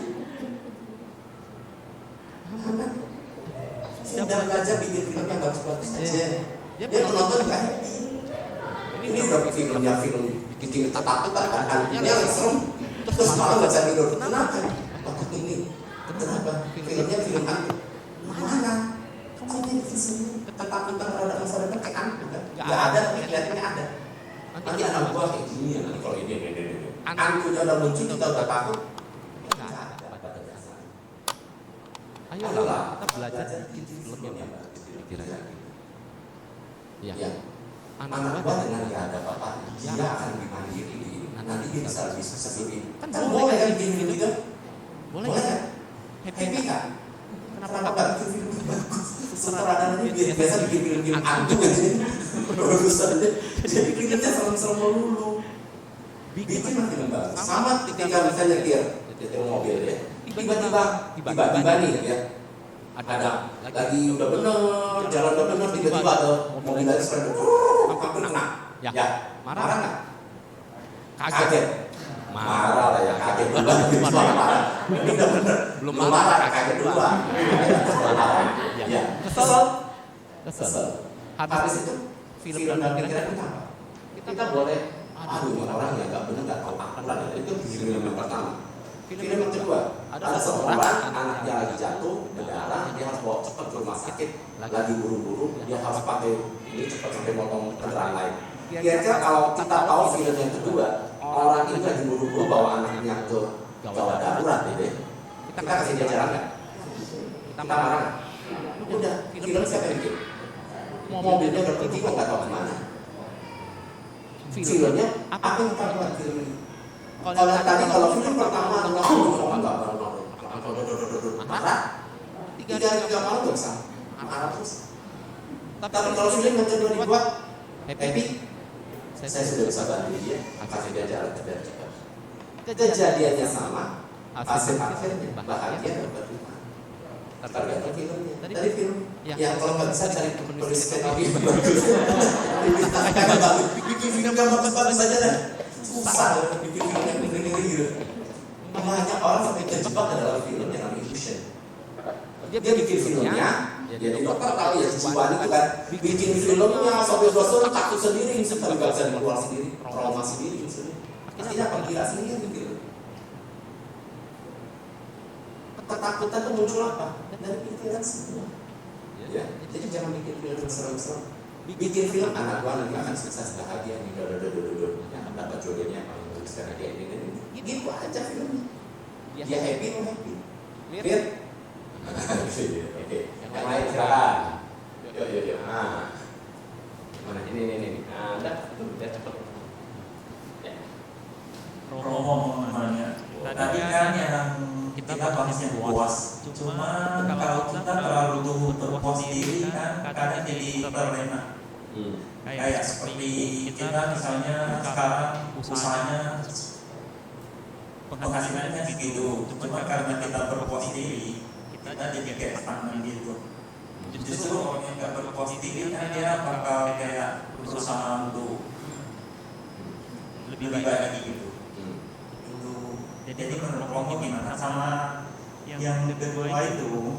Dia belajar bikin film yang bagus-bagus aja. Dia penonton gak happy. Ini udah filmnya film bikin ketakutan kan? Ini yang serem. Terus malah nggak bisa tidur. Kenapa? Takut ini. Kenapa? Filmnya film hantu. Mana? Kamu ini film ketakutan terhadap masyarakat kayak hantu kan? Nggak ada, tapi kelihatannya ada. Nanti anak gua kayak gini ya. Nanti kalau ini. Hantunya udah muncul, kita udah takut. Nggak ada pada dasarnya. Ayolah, kita belajar bikin film yang kira-kira. Ya. Anak gua dengan nggak ada apa-apa, dia akan lebih mandiri. Nanti dia bisa lebih sukses lebih. Kan boleh kan bikin film gitu? Boleh kan? Happy kan? Kenapa nggak bikin film bagus? Sutradaranya biasa bikin film hantu aja, bagus aja. Jadi filmnya serem-serem melulu. Bikin film bagus. Sama ketika misalnya nyetir mobil ya, tiba-tiba nih ya. Ada lagi udah bener, jalan udah bener, tiba-tiba ada mobil lagi sepeda, hampir kena. Ya, marah nggak? Kaget. Marah lah ya, kaget duluan. Marah. Ini udah bener, belum marah, kaget duluan. Ya, kesel. Habis itu film dan pikiran kita apa? Kita boleh, aduh orang yang nggak bener nggak tahu apa. Itu film yang pertama. Film yang kedua, ada seorang anaknya lagi jatuh, berdarah, dia harus bawa cepat ke rumah sakit, lagi buru-buru, dia harus pakai ini cepat sampai motong kendaraan lain. Kira-kira kalau kita tahu film yang kedua, orang ini lagi buru-buru bawa anaknya ke gawat darurat, gitu. Kita kasih dia jalan nggak? Kita marah nggak? Udah, film siapa yang bikin? Mobilnya udah pergi kok nggak tahu kemana. Filmnya apa yang kita buat film ini? Kalau film pertama enggak marah, tiga malam nggak bisa marah terus. Tapi kalau film yang kedua dibuat happy, saya sudah bisa bantu dia, kasih dia jalan biar cepat. Kejadiannya sama, akhirnya bahagia dapat rumah. Tergantung filmnya. Dari film, yang kalau nggak bisa cari penulis film bagus, bikin film yang bagus saja deh. Susah bikin film yang begini gitu. Banyak orang sampai terjebak dalam film yang illusion. Dia bikin filmnya, jadi dokter tahu ya jiwa itu kan bikin filmnya sampai takut sendiri, sampai nggak bisa keluar sendiri, trauma sendiri. Artinya pengira sendiri gitu. Ketakutan itu muncul apa? Dari pikiran semua. Ya, jadi jangan bikin film yang serem-serem. Bikin film anak gua nanti akan sukses bahagia nih, yang dapat jodohnya paling bagus karena dia ini. Gitu aja filmnya. Dia happy, lo happy. Lihat. Oke. Yang lain silakan. Yuk. Nah. Mana ini. Ada. Udah cepet. Ya. Romo namanya. Tadi kan yang kita bahasnya puas. Cuma kalau kita terlalu berpuas diri kan kadang jadi terlena. Kayak seperti kita misalnya sekarang usahanya penghasilannya segitu, cuma karena kita berpuas diri kita jadi kayak stagnan gitu. Justru orang yang nggak berpuas diri kan dia bakal kayak berusaha untuk lebih baik lagi gitu. Jadi menurut Romo gimana sama yang kedua itu?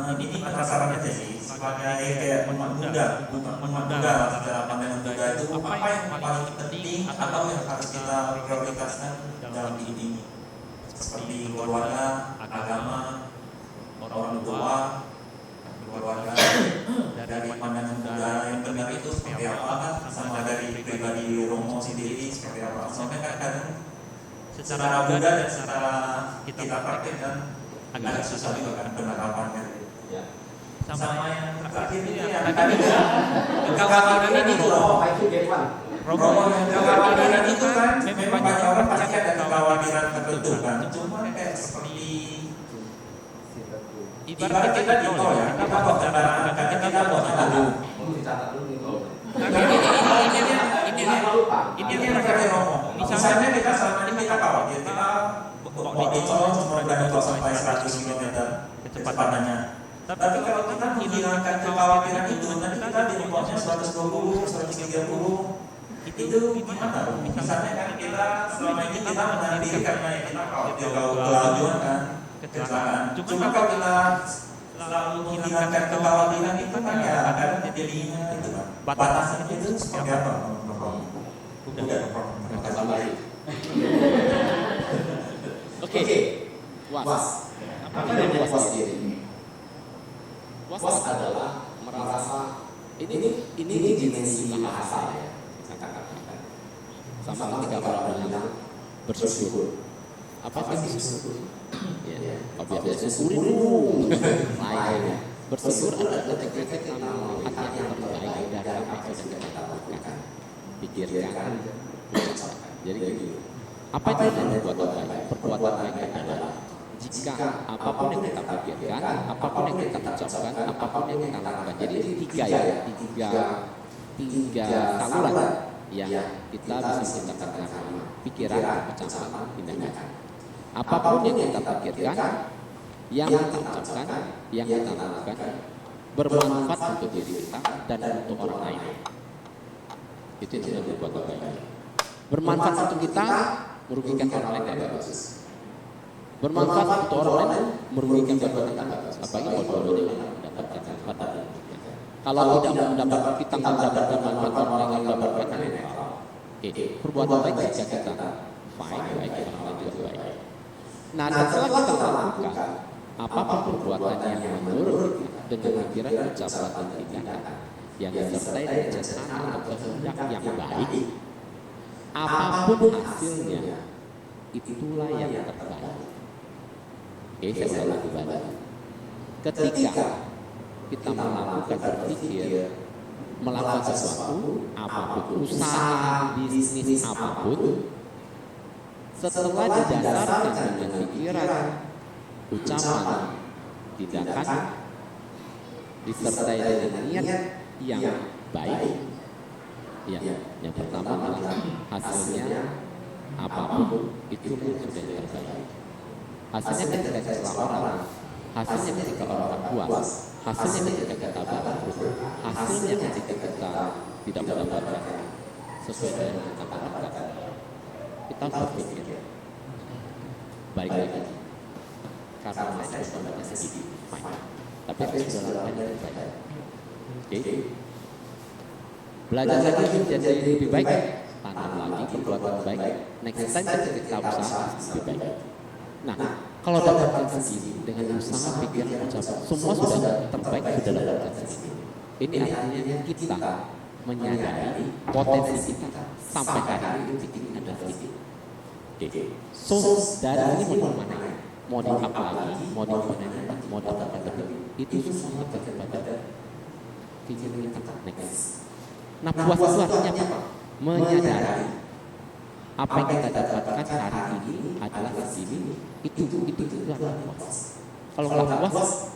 Ini penasaran aja sih, sebagai kayak umat muda secara pandangan muda itu apa yang paling penting atau yang harus kita prioritaskan dalam hidup ini, seperti keluarga, agama, orang tua, keluarga. Dari pandangan muda yang benar itu seperti apa, sama dari pribadi Romo sendiri seperti apa? Soalnya kadang secara muda dan secara kita praktekkan agak susah juga kan penerapannya. Ya. Sama yang terakhir ini yang tadi kekhawatiran itu loh. Romo yang kekhawatiran itu kan memang banyak orang pasti ada kekhawatiran tertentu kan. Cuma kayak seperti ibarat kita di tol ya, kita bawa kendaraan kan kita bawa lalu. Ini yang terakhir Romo. Misalnya kita selama ini kita khawatir kita bawa di tol cuma berani bawa sampai 100 km kecepatannya. Tapi kalau kita menghilangkan kekhawatiran itu, nanti kita di bawahnya 120, 130, itu gimana? Misalnya kan kita selama ini kita menahan diri karena kita khawatir kalau kelajuan kan kecelakaan. Cuma kalau kita selalu menghilangkan kekhawatiran itu kan ya kadang jadinya itu kan. Batasan itu seperti apa? Udah, Kata lagi. Oke. Was. Apa yang was diri? Was adalah merasa ini dimensi bahasa ya. Sama ketika orang bilang bersyukur. Apa itu bersyukur? Ya, biasanya syukurin dulu. Lainnya. Bersyukur adalah ketika kita melihat yang terbaik dari apa yang sudah kita lakukan. Pikirkan, ucapkan. Jadi gitu. Apa itu yang perbuatan baik? Perbuatan baik adalah jika apapun yang kita pikirkan, apapun yang kita ucapkan, apapun yang kita lakukan. Jadi tiga saluran yang kita bisa menggunakan pikiran, ucapan, tindakan. Apapun yang kita pikirkan, yang kita ucapkan, yang kita lakukan bermanfaat untuk diri kita dan untuk orang lain. Itu yang namanya perbuatan baik. Bermanfaat untuk kita, merugikan orang lain tidak bagus. Bermanfaat untuk orang lain, merugikan orang lain tidak bagus. Apalagi kalau dua-duanya mendapatkan manfaat. Kalau tidak mendapatkan, kita mendapatkan manfaat, orang lain mendapatkan. Oke, perbuatan baik jika kita fine, baik orang lain juga baik. Nah, setelah kita lakukan apapun perbuatan yang menurut dengan pikiran, ucapan, dan tindakan yang disertai dengan jasana atau kehendak yang baik, apapun hasilnya, itulah yang terbaik. Oke, saya ulang kembali. Ketika kita melakukan berpikir, melakukan sesuatu, apapun, usaha, bisnis, apapun, setelah didasarkan dengan pikiran, ucapan, tindakan, disertai dengan niat yang baik, ya, yang pertama adalah hasilnya apapun itu sudah terbaik. Hasilnya ketika kita orang, hasilnya ketika orang puas, hasilnya ketika kita bangkrut, hasilnya ketika kita tidak mendapatkan sesuai dengan yang kita harapkan. Kita berpikir baik-baik karena saya sudah banyak sedikit, tapi saya sudah banyak baik. Oke, belajar lagi menjadi lebih baik, tanam lagi perbuatan baik. Next time kita usaha lebih baik. Nah, kalau dapatkan segini dengan usaha, pikiran, ucapan, semua sudah terbaik, sudah dapatkan segini. Ini artinya kita menyadari potensi kita sampai hari ini ada segini. Oke, so dari ini mau kemana? Mau di apa lagi? Mau di mana? Mau di apa lagi? Itu semua kepada pikiran kita next. Nah, puas itu artinya apa? Menyadari apa yang kita dapatkan hari ini adalah segini. Itu adalah puas. Kalau nggak puas,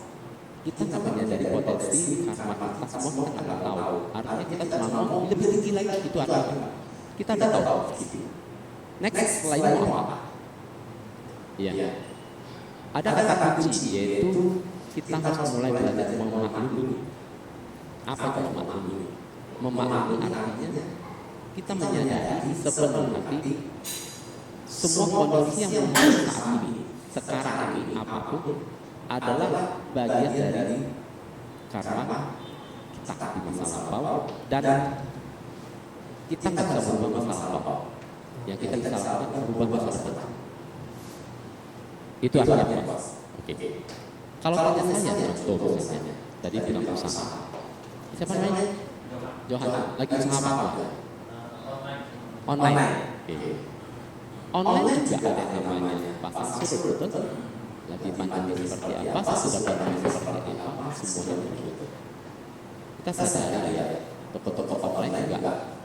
kita nggak menyadari potensi karena kita semua kita nggak tahu. Artinya kita cuma mau lebih tinggi lagi, itu artinya kita udah tahu. Next, setelah itu apa? Iya. Ada kata kunci, yaitu kita harus mulai belajar memaklumi. Apa itu memaklumi? Memaklumi artinya kita menyadari sepenuh hati semua kondisi yang menurut saat ini, sekarang ini, apapun adalah bagian dari karena kita di masa lampau dan kita nggak bisa merubah masa lampau. Yang kita bisa lakukan merubah masa depan. Itu artinya puas. Oke. Kalau tanya saya contoh misalnya, tadi bilang usaha. Siapa namanya? Johan. Lagi usaha apa? Online. Oke. Online juga ada yang namanya pasar surut, betul? Lagi pandemi seperti apa, sudah pandemi seperti apa, semuanya begitu. Kita sadari ya, toko-toko online juga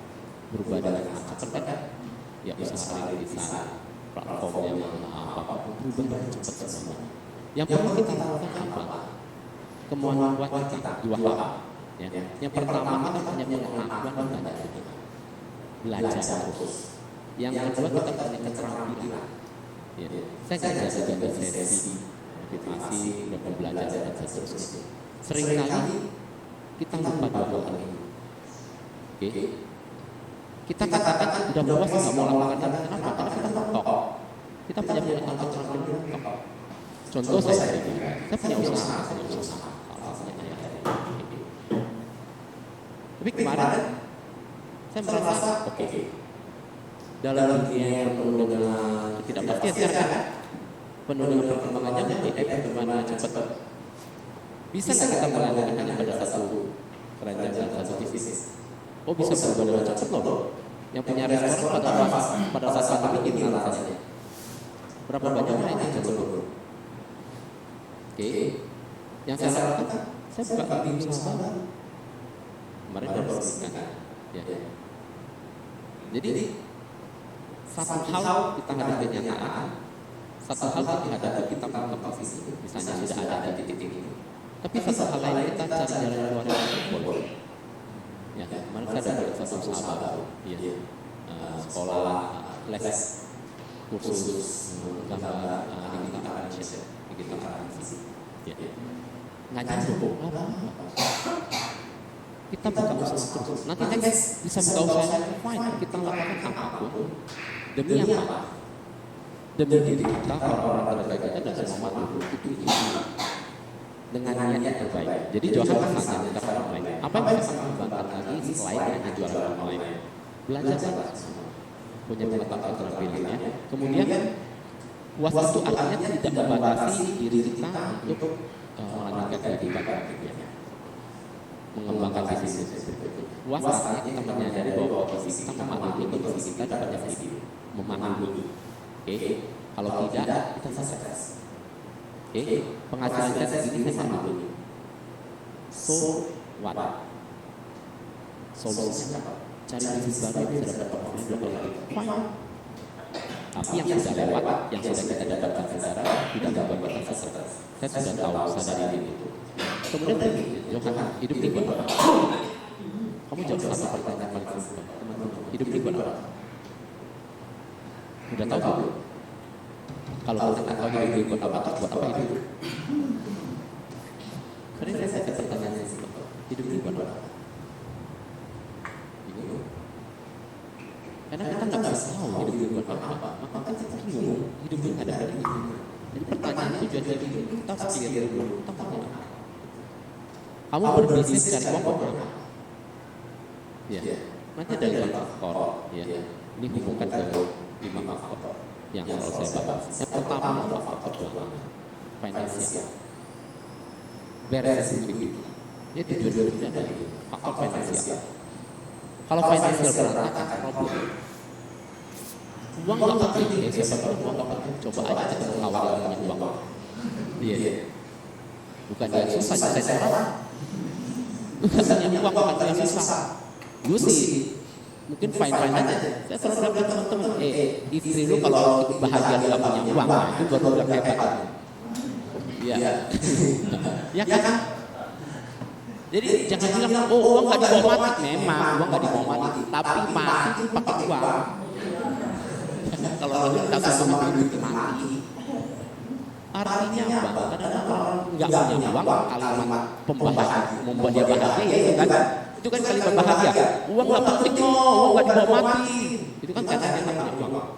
berubah dengan cepat kan? Ya usaha rintisan, platform yang apa berubah dengan cepat semua. Yang perlu kita lakukan apa? Kemauan buat kita dua hal. Ya. Yang pertama kita punya pengetahuan banyak itu, belajar terus. Yang kedua kita punya keterampilan. Ya. Saya nggak bisa jaga sesi motivasi, dapat belajar dan seterusnya. Seringkali kita lupa dua hal ini. Oke. Kita katakan udah puas nggak mau lakukan ini. Kenapa? Karena kita mentok. Kita punya keterampilan mentok. Contoh saya punya usaha. Tapi kemarin saya merasa oke. Dalam dunia yang penuh dengan ketidakpastian sekarang kan, penuh dengan perkembangannya bagaimana cepat. Bisa nggak kita mengandalkan hanya pada satu keranjang dan satu bisnis? Oh bisa berubah dengan cepat loh. Yang punya restoran pada saat pandemi gimana rasanya? Berapa banyaknya yang coba? Oke. Yang saya lakukan, saya buka bisnis usaha. Kemarin baru resmikan. Ya. Jadi satu hal kita hadapi kenyataan, satu hal kita hadapi kita melakukan visi, misalnya sudah ada di titik ini. Tapi satu hal lain kita cari jalan keluar yang boleh. Ya, kemarin saya dapat satu usaha baru, ya, sekolah, les, kursus, gambar, digital animation, ya, ngajar buku, kita buka usaha terus. Nanti next bisa buka usaha, fine, kita lakukan apapun. Demi apa? Demi diri kita, orang-orang terbaik kita dan semua makhluk itu dengan niat yang terbaik. Jadi Johan pesannya kita online. Apa yang bisa kembangkan lagi selain hanya jualan online? Belajar banyak, punya pengetahuan keterampilannya. Kemudian puas itu artinya tidak membatasi diri kita untuk melanjutkan kehidupan, mengembangkan bisnis. Puas artinya kita menyadari bahwa posisi kita memahami kondisi kita dapat jadi memahami. Oke, kalau tidak kita stres. Oke, penghasilan kita segini saya mampu. So what? Solusinya apa? Cari bisnis baru yang bisa dapat performa 2 kali lipat. Fine. Tapi yang sudah lewat, yang sudah kita dapatkan sekarang tidak membuat kita stres. Saya sudah tahu sadari itu. Kemudian Johan, hidup di mana? Kamu jawab satu pertanyaan paling simpel. Hidup di mana? Udah tahu belum? Kalau kita nggak tahu hidup di mana, buat apa hidup? Karena saya pertanyaannya simpel. Hidup di mana? Bingung? Karena kita nggak bisa tahu hidup di mana, maka kita bingung. Hidup ini ada dari ini. Jadi pertanyaan tujuan hidup kita harus clear dulu. Tentangnya apa? Kamu berbisnis cari uang buat apa? Ya, nanti ada 5 faktor. Ya, ini hubungkan ke 5 faktor yang selalu saya bahas. Yang pertama adalah faktor keuangan, finansial. Beres hidup. Ya tujuan hidupnya ada faktor finansial. Kalau finansial berantakan, problem. Uang nggak penting. Ya siapa tahu uang nggak penting. Coba aja kita tawar yang punya uang. Iya. Bukan yang susah saya cara. Katanya uang bukan yang susah. Gue sih mungkin fine aja. Saya selalu bilang teman-teman, istri lu kalau bahagia nggak punya uang, itu baru bilang hebat. Iya, ya kan? Jadi jangan bilang, oh uang nggak dibawa mati. Memang uang nggak dibawa mati, tapi mati itu pakai uang. Kalau kita sama itu mati. Artinya apa? Karena orang nggak punya uang, kalimat pembahagia membuat dia bahagia, ya kan? Itu kan kalimat bahagia. Uang nggak penting, uang nggak dibawa mati. Itu kan karena dia nggak punya uang.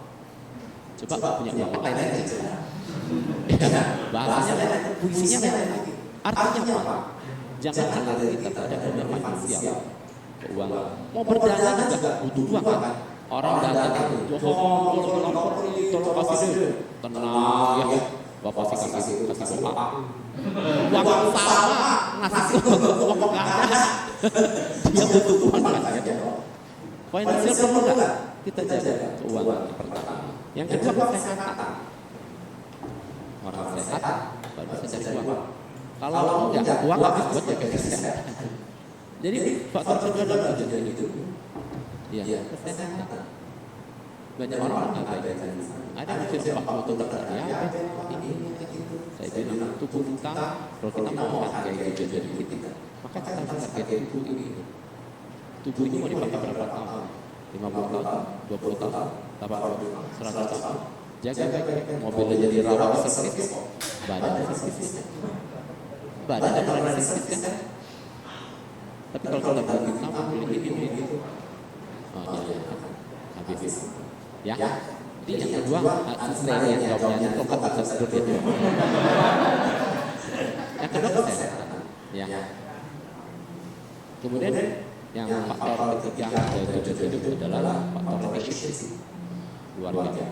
Coba punya uang, lain-lain aja. Bahasanya, puisinya lain. Artinya apa? Jangan hanya kita terhadap dunia finansial, keuangan. Mau berdagang juga butuh uang kan? Orang dagang, tolong kasih deh. Tenang ya. Bapak sih kasih bapak. Uang sama ngasih uang nggak ada. Dia butuh uang kan? Finansial perlu nggak? Kita jaga keuangan pertama. Yang kedua kesehatan. Orang sehat baru bisa cari uang. Kalau enggak, uang habis buat jaga kesehatan. Jadi faktor kedua adalah tujuan hidup. Iya, kesehatan. Banyak orang nggak baik. Ada yang bisa Pak Moto berkarya, ini. Saya bilang tubuh kita, kalau kita mau menghargai tujuan hidup kita, maka kita harus menghargai tubuh ini. Tubuh ini mau dipakai berapa tahun? 50 tahun, 20 tahun, 80, 100 tahun. Jaga baik-baik. Mobilnya jadi rawat di servis, badan di servis. Badan ada pernah di servis kan? Tapi kalau kita beli kita mobil ini, oh iya, habis. Ya, jadi yang kedua asisten yang jawabnya itu kan bisa tidur dia. Yang kedua kesehatan. Ya. Kemudian Yang faktor ketiga dari tujuan hidup adalah faktor relationship, keluarga.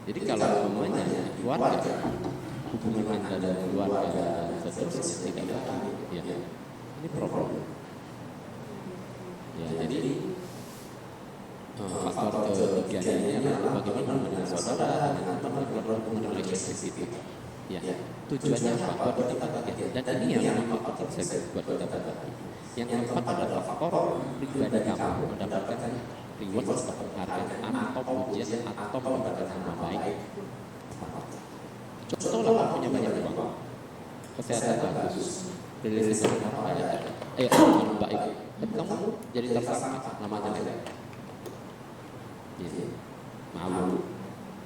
Jadi kalau umpamanya keluarga, hubungan Anda dan keluarga dan seterusnya tidak baik, ya ini problem. Ya, jadi faktor ketiga ini adalah bagaimana dengan saudara, dengan teman, hubungan relationship itu. Ya, tujuannya apa? Buat kita berbagi. Dan ini yang memang penting saya buat kita berbagi. Yang keempat adalah faktor pribadi kamu mendapatkan reward atau penghargaan atau pujian atau mendapatkan nama baik. Contohlah kamu punya banyak uang, kesehatan bagus, relasi dengan orang banyak, orang baik, tapi kamu jadi tersangka, namanya jelek, malu,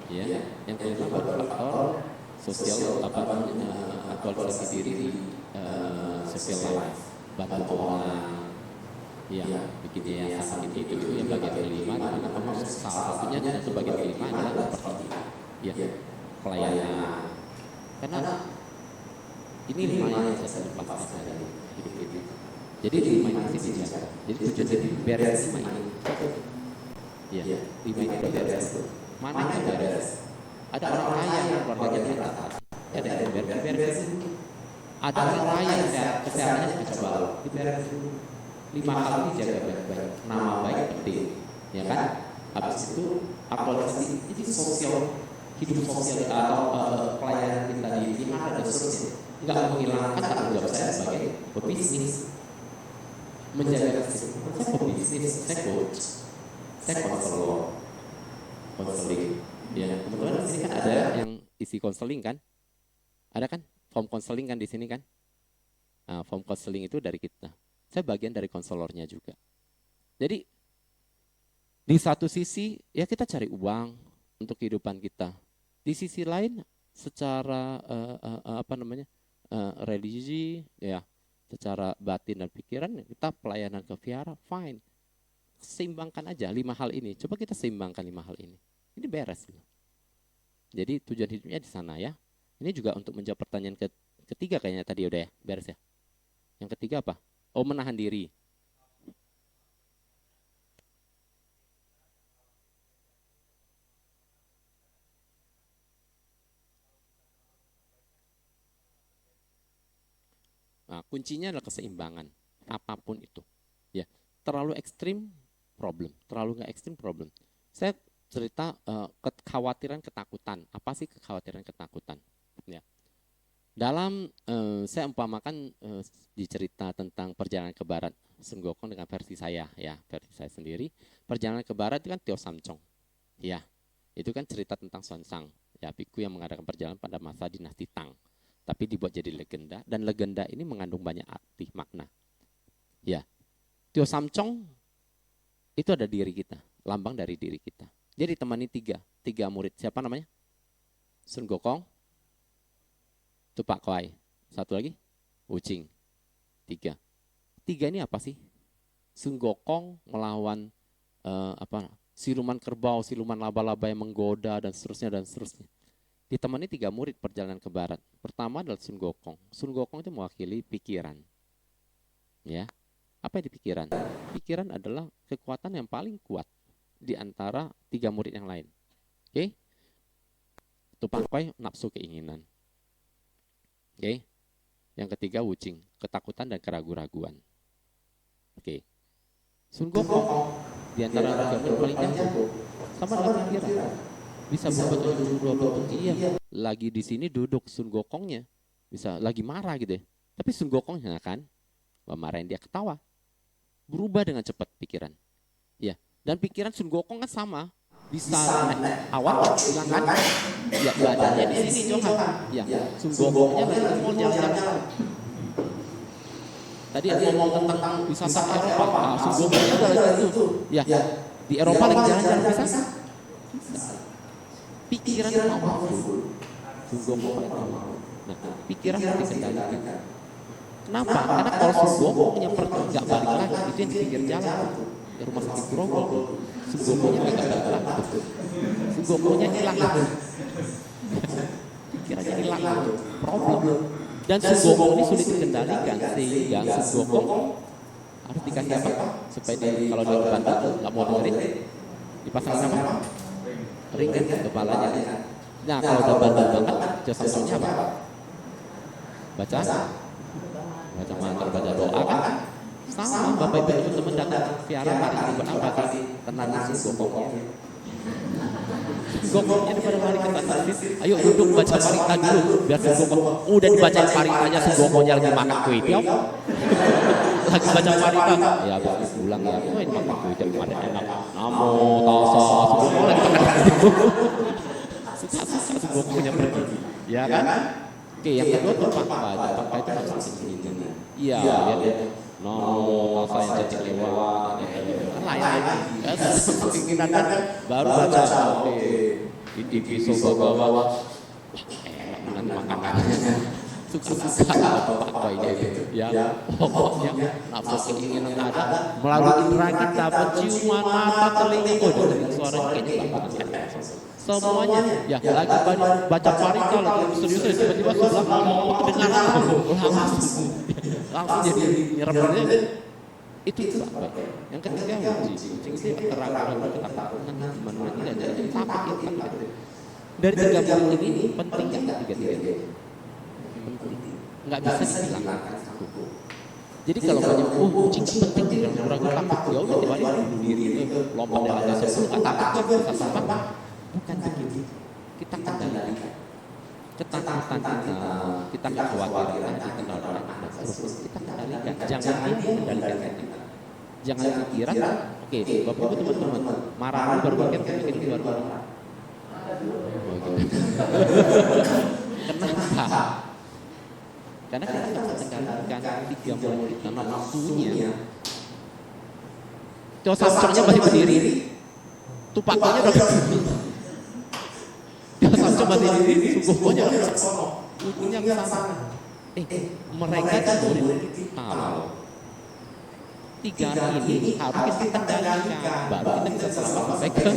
ya. Yang kelima adalah faktor sosial aktualisasi diri di social life, bantu orang, ya, bikin yayasan itu yang bagian kelima. Karena kamu salah satunya itu bagian kelima adalah seperti ya pelayanan. Karena ini lima yang saya lepaskan dari hidup ini. Jadi lima ini sih dijaga. Jadi tujuan jadi beres lima ini. Ya, lima ini beres. Mana yang beres? Ada orang kaya yang keluarganya di atas. Ada yang beres. Ada orang kaya yang kesehatannya coba diberes dulu. 5 hal ini jaga baik-baik. Nama baik penting, ya kan? Habis itu aktualisasi itu sosial, hidup sosial atau pelayanan kita di lingkungan dan seterusnya. Enggak menghilangkan tanggung jawab saya sebagai pebisnis. Menjaga kesehatan saya pebisnis, saya coach, saya konseling. Ya, teman-teman di sini kan ada yang isi konseling kan? Ada kan? Form konseling kan di sini kan? Nah, form konseling itu dari kita. Saya bagian dari konselornya juga. Jadi di satu sisi ya kita cari uang untuk kehidupan kita. Di sisi lain secara religi ya, secara batin dan pikiran kita pelayanan ke Viara, fine. Seimbangkan aja 5 hal ini. Coba kita seimbangkan 5 hal ini. Ini beres. Jadi tujuan hidupnya di sana ya. Ini juga untuk menjawab pertanyaan ketiga kayaknya tadi udah ya, beres ya. Yang ketiga apa? Oh, menahan diri. Nah, kuncinya adalah keseimbangan, apapun itu. Ya, terlalu ekstrim problem, terlalu nggak ekstrim problem. Saya cerita kekhawatiran, ketakutan. Apa sih kekhawatiran, ketakutan? Ya. Dalam saya umpamakan di cerita tentang perjalanan ke barat Sun Gokong dengan versi saya ya, versi saya sendiri. Perjalanan ke barat itu kan Teo Samcong. Ya. Itu kan cerita tentang Xuanzang, ya, biku yang mengadakan perjalanan pada masa dinasti Tang. Tapi dibuat jadi legenda dan legenda ini mengandung banyak arti makna. Ya. Teo Samcong itu ada diri kita, lambang dari diri kita. Dia ditemani tiga murid. Siapa namanya? Sun Gokong, Tupak Kwai, satu lagi Wuching. 3 ini apa sih? Sun Gokong melawan siluman kerbau, siluman laba-laba yang menggoda dan seterusnya. Ditemani 3 murid perjalanan ke barat. Pertama adalah Sun Gokong. Sun Gokong itu mewakili pikiran. Ya, apa yang di pikiran? Pikiran adalah kekuatan yang paling kuat di antara 3 murid yang lain. Oke? Tupak Kwai nafsu keinginan. Oke. Yang ketiga Wuching, ketakutan dan keraguan-raguan. Oke. Sun Gokong di antara tiga paling jago sama dengan pikiran. Bisa berbuat dua bentuk, iya. Lagi di sini duduk Sun Gokongnya bisa lagi marah gitu ya. Tapi Sun Gokongnya kan marahin dia, ketawa. Berubah dengan cepat pikiran. Ya, dan pikiran Sun Gokong kan sama. Bisa awal silakan ya badannya di sini Johan ya Sun Gokongnya lagi mau jalan-jalan tadi ada ngomong tentang wisata Eropa Sun Gokongnya lagi itu ya di Eropa lagi jalan-jalan bisa pikiran powerful Sun Gokong nah pikiran harus dikendalikan kenapa? Karena kalau Sun Gokongnya nggak balik lagi itu yang di pinggir jalan di rumah sakit Grogol Sun Gokongnya nggak balik lagi Sun Gokongnya hilang pikirannya hilang problem dan Sun Gokong ini sulit dikendalikan sehingga Sun Gokong harus dikasih apa? Supaya kalau dia bantu nggak mau dengerin, dipasang apa? Ring kan kepalanya. Nah kalau udah bandel banget, Samsonnya apa? Baca mantra, baca doa kan? Sama Bapak Ibu teman-teman datang Viara hari ini buat apa sih? Tenang sih gokoknya. Gokoknya daripada mari kita tasbih. Ayo duduk baca parita dulu biar si gokok. Udah dibaca paritanya si gokoknya lagi makan kue tiaw. Lagi baca parita. Ya habis pulang ya. Oh ini makan kue tiaw ada enak. Namo tassa si gokok lagi makan. Susah si gokoknya pergi. Ya kan? Oke, yang kedua tuh Pak itu harus begini. Iya, lihat. Namo tassa yang jadi lewat. Kan lain pimpinan kan baru baca. Oke. Iki bawa enak makanan. Suka apa ini ya. Pokoknya nafsu keinginan ada melalui indera kita, penciuman mata, telinga, suara kayaknya semuanya ya lagi baca parita lagi serius tiba-tiba sebelah ngomong kedengaran langsung jadi nyerapnya itu Pak. Yang ketiga uji itu keraguan ketakutan gimana tidak jadi takut gitu. Dari 3 poin ini penting kan tiga-tiga nggak bisa dihilangkan. Jadi kalau banyak uji penting tidak ragu takut ya udah dibalik bunuh diri lompat dari lantai 10 nggak takut bisa sampai. Bukan begitu. Kita kendalikan ketakutan kita kekhawatiran kita kita kendalikan. Jangan dia kendalikan kita. Jangan pikiran. Oke, Bapak Ibu teman-teman, marah baru bikin keluar. Kenapa? Karena kita nggak kendalikan 3 poin kita nafsunya. Samsonnya masih berdiri, tupaknya udah Samson masih diri, sungguhnya punya sama. Mereka itu tahu 3 ini harus kita kendalikan, baru kita bisa selamat sampai ke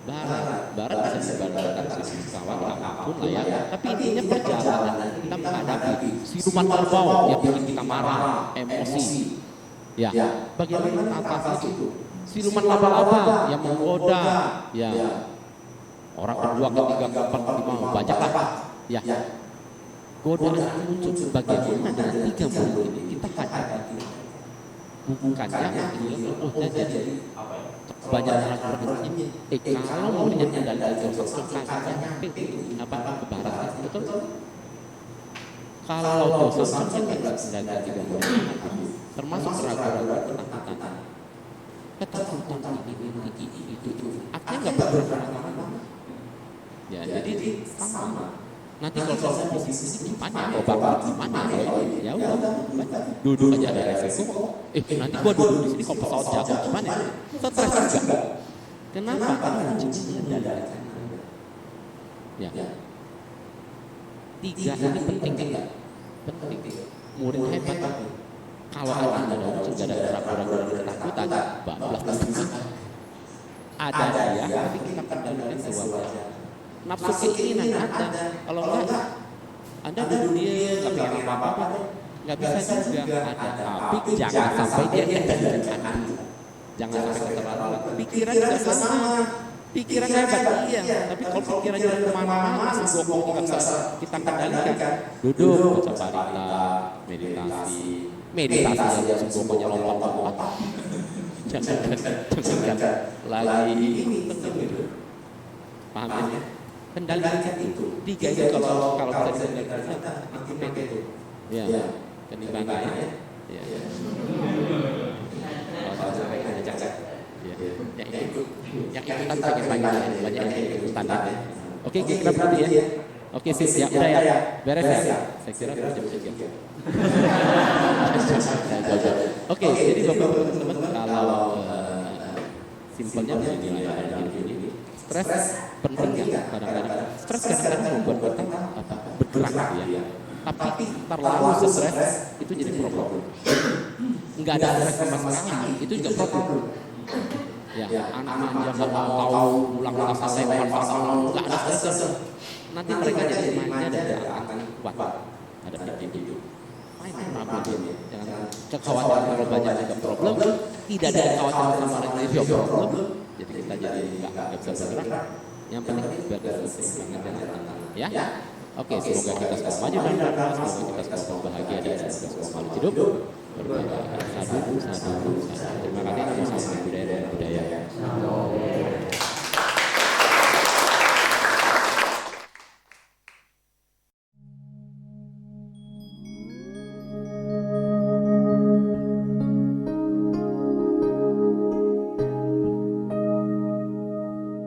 barat bisa dibarengkan kawan apapun lah ya. Tapi intinya perjalanan kita menghadapi siluman kerbau yang bikin kita marah, emosi. Ya, bagaimana kita atasi itu? Siluman laba-laba yang menggoda, ya. Orang kedua, ketiga, keempat, kelima, banyak lah. Ya, godaan muncul. Bagaimana dengan 3 poin ini kita hadapi? Bukannya jadi banyak orang ini. Kalau mau kendalikan dosa sampai apa ke barat, betul? Kalau dosa kendalikan 3 poin ini, termasuk keraguan ketakutan ini itu, artinya nggak berapa. Ya, jadi sama. Nanti kalau saya mau bisnis gimana? Kalau bapak gimana? Ya udah, duduk aja ada resiko. Nanti gua duduk di sini kalau pesawat jatuh gimana? Stres juga. Kenapa? Karena ujian kendalikan. Ya. 3 ini penting kan? Penting. Murid hebat. Kalau ada ujian nggak ada ragu-ragu ketakutan, bablas. Ada dia, tapi kita kendalikan sesuatu. Nafsu keinginan ada, kalau enggak Anda duduk dia nggak pengen apa-apa, nggak bisa juga ada. Tapi jangan sampai dia kendalikan, jangan sampai keterlaluan. Pikiran juga sama, pikiran hebat iya, tapi kalau pikiran jalan kemana-mana, si gokong nggak bisa kita kendalikan. Duduk baca parita, meditasi aja si gokongnya lompat-lompat. Jangan lagi paham ya? Kendalikan itu 3 itu kalau bisa dikendalikan itu ya penimbangan ya kalau sampai ada cacat ya itu yang ikutan pengen banyak yang standar. Oke kita berhenti ya. Oke sip ya udah ya beres ya saya kira jam 3. Oke jadi Bapak teman-teman kalau simpelnya begini lah ini stres penting ya kadang-kadang stres kadang-kadang membuat kita bergerak ya. Tapi terlalu stres itu jadi problem. Enggak ada stres sama sekali itu juga problem. Ya anak manja nggak mau tahu pulang asal lempar pasal nggak ada stres. Nanti mereka jadi manja dan tidak akan kuat ada itu. problem. Jangan kekhawatiran terlalu banyak juga problem. Tidak ada kekhawatiran sama lain juga problem. Jadi kita jadi nggak bisa bergerak. Yang penting biar keseimbangan jalan tengah. Ya. Oke, semoga kita semua maju dan berkembang. Semoga kita semua bahagia dan semoga semua malu hidup. Berbahagia. Sadu.